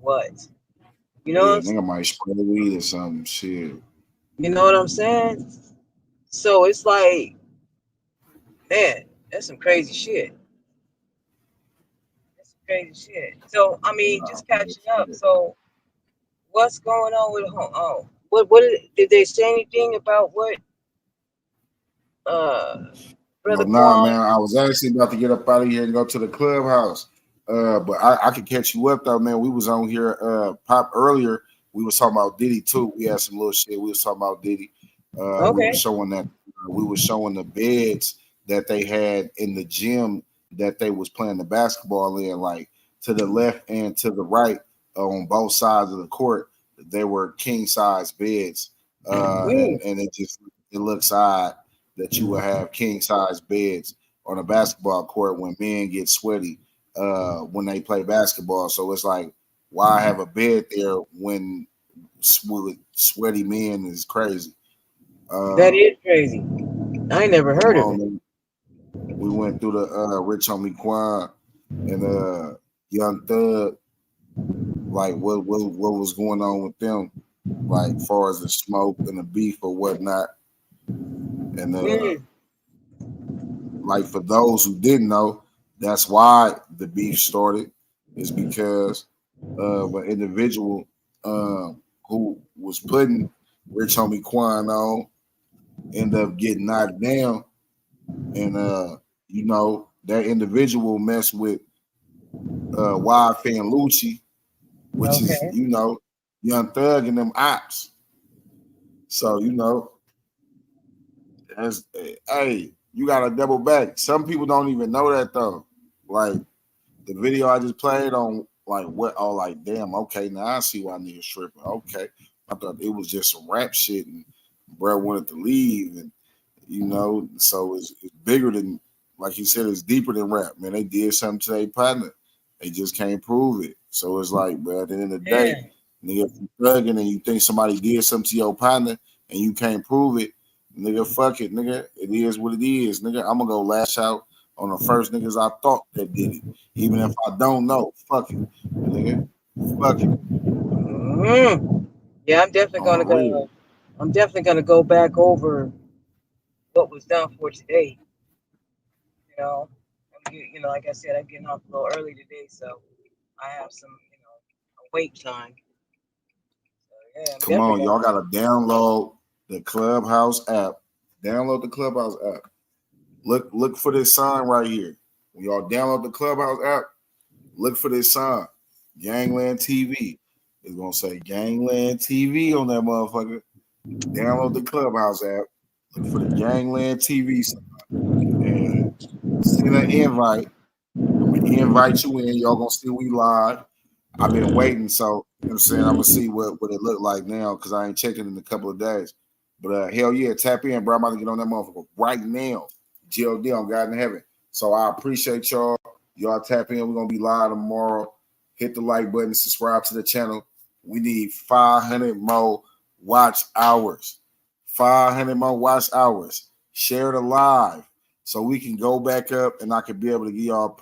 You know what I'm saying? Nigga might spray weed or some shit. You know what I'm saying? So it's like, man, that's some crazy shit. That's some crazy shit. So I mean, just catching up. So what's going on with what did they say anything about what Brother Nah, Quan? man, I was actually about to get up out of here and go to the clubhouse. But I could catch you up though, man. We was on here pop earlier. We was talking about Diddy too. We had some little shit. We was talking about Diddy. Okay. We were showing the beds that they had in the gym that they was playing the basketball in, like to the left and to the right on both sides of the court. They were king size beds, and it looks odd that you will have king size beds on a basketball court when men get sweaty when they play basketball. So it's like, why have a bed there when sweaty men is crazy? That is crazy. I ain't never heard of it. Man. We went through the Rich Homie Quan and Young Thug, like what was going on with them, like as far as the smoke and the beef or whatnot. And like for those who didn't know, that's why the beef started, is because of an individual who was putting Rich Homie Quan on, ended up getting knocked down, and you know, that individual messed with Wild Fan Lucci, which is, you know, Young Thug and them ops. So, you know, that's, hey, you gotta double back. Some people don't even know that though. Like the video I just played on, like what? Oh, like damn. Okay, now I see why niggas tripping. Okay, I thought it was just some rap shit, and bro wanted to leave, and you know, so it's bigger than, like you said, it's deeper than rap. Man, they did something to their partner. They just can't prove it. So it's like, bro, at the end of the day, nigga, if you thugging and you think somebody did something to your partner and you can't prove it, nigga, fuck it, nigga. It is what it is, nigga. I'm gonna go lash out on the first niggas I thought that did it, even if I don't know. Fuck it, nigga. Fuck it. Yeah, I'm definitely gonna go. I'm definitely gonna go back over what was done for today. You know, like I said, I'm getting off a little early today, so I have some, wait time. So, yeah, Come on, y'all gotta download the Clubhouse app. Download the Clubhouse app. Look for this sign right here. When y'all download the Clubhouse app, look for this sign. Gangland TV. It's gonna say Gangland TV on that motherfucker. Download the Clubhouse app. Look for the Gangland TV sign. And send an invite. I'm gonna invite you in. Y'all gonna see we live. I've been waiting, so you know what I'm saying, I'm gonna see what it look like now, because I ain't checking in a couple of days. But hell yeah, tap in, bro. I'm about to get on that motherfucker right now. GOD on God in heaven. So I appreciate y'all. Y'all tap in. We're gonna be live tomorrow. Hit the like button, subscribe to the channel. We need 500 more watch hours. 500 more watch hours. Share the live so we can go back up and I can be able to give y'all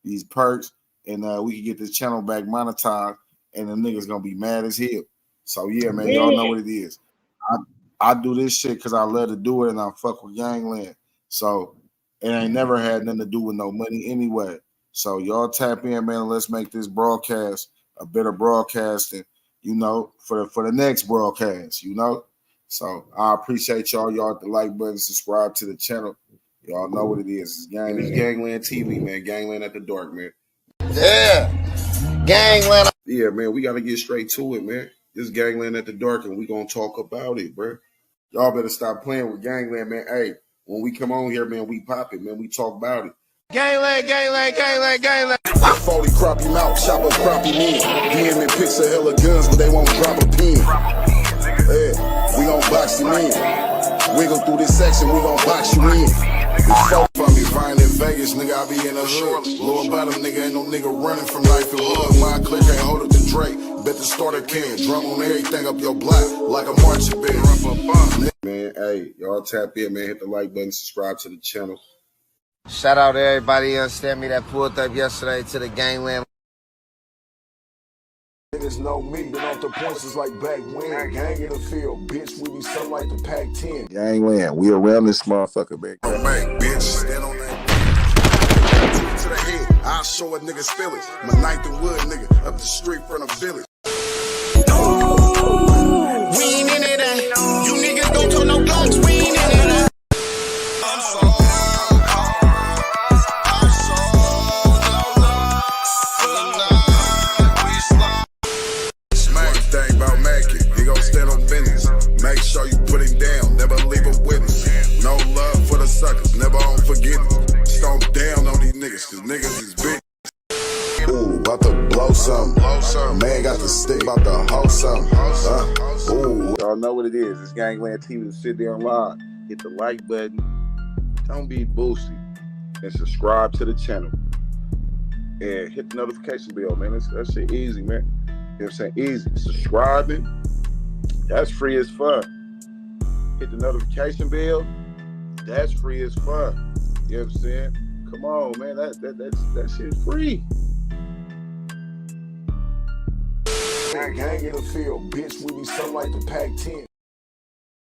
these perks, and we can get this channel back monetized and the niggas gonna be mad as hell. So yeah, man, y'all know what it is. I do this shit because I love to do it and I fuck with Gangland. So it ain't never had nothing to do with no money anyway. So y'all tap in, man, and let's make this broadcast a better broadcasting, you know, for the next broadcast, you know. So I appreciate y'all. Y'all hit the like button, subscribe to the channel. Y'all know what it is. It's Gangland TV, man. Gangland at the dark, man. Yeah. Gangland. Yeah, man, we got to get straight to it, man. This Gangland at the dark, and we going to talk about it, bro. Y'all better stop playing with Gangland, man. Hey, when we come on here, man, we pop it, man. We talk about it. Gangland, gangland, gangland, gangland. 40 crappie mouth, choppers crappie men. DM and pics of hella guns, but they won't drop a pin. Yeah, we gon' box you in. Wiggle through this section, we gon' box you in. From me, flying in Vegas, nigga, I be in the hood. Lower bottom, nigga, ain't no nigga running from life and hood. My click ain't hold up the Drake. Bet the starter can. Drum on everything up your block like a marching band. Man, hey, y'all tap in, man. Hit the like button, subscribe to the channel. Shout out to everybody, you understand me, that pulled up yesterday to the Gangland. Niggas know me, been off the points is like back when. Gang in the field, bitch, we be something like the Pac-10. Gangland, we around this motherfucker, man. Oh, man, bitch, stand on that. To the head, I'll show a nigga's feelings. My ninth and wood, nigga, up the street from the village. We ain't in it, you niggas don't talk no blocks, we ain't in it. Make sure you put him down, never leave a witness. No love for the suckers, never on forgiveness. Stomp down on these niggas, cause niggas is big. Ooh, about to blow something. Man got the stick, about to hold something. Ooh. Y'all know what it is. It's Gangland TV. Sit there live. Hit the like button. Don't be boosty. And subscribe to the channel. And hit the notification bell, man. That shit easy, man. You know what I'm saying? Easy. Subscribing. That's free as fuck. Hit the notification bell. That's free as fuck. You know what I'm saying? Come on, man. That shit's free. Gang in the field, bitch, we be something like the Pac-10.